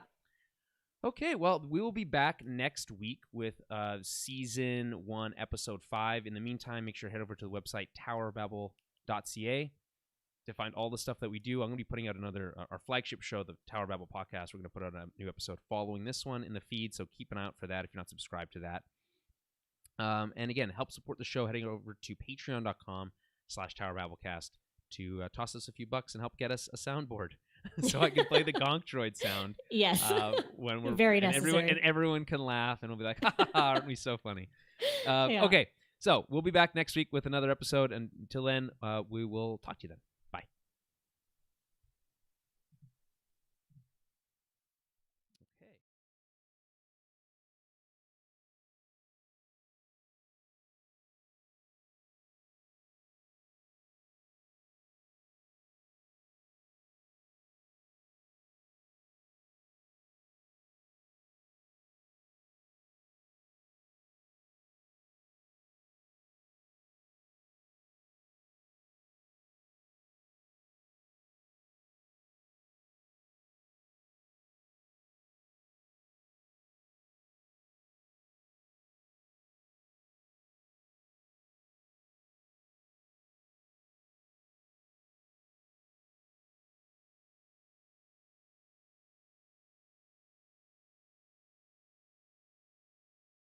[SPEAKER 1] Okay, well, we will be back next week with season 1, episode 5. In the meantime, make sure to head over to the website towerbabble.ca to find all the stuff that we do. I'm going to be putting out our flagship show, the Tower Babble podcast. We're going to put out a new episode following this one in the feed, so keep an eye out for that if you're not subscribed to that. And again, help support the show heading over to patreon.com/TowerBabblecast to toss us a few bucks and help get us a soundboard so I can play the gonk droid sound.
[SPEAKER 2] Yes.
[SPEAKER 1] When we're
[SPEAKER 2] very necessary.
[SPEAKER 1] And everyone can laugh and we'll be like, ha ha ha, aren't we so funny? Okay, so we'll be back next week with another episode, and until then, we will talk to you then.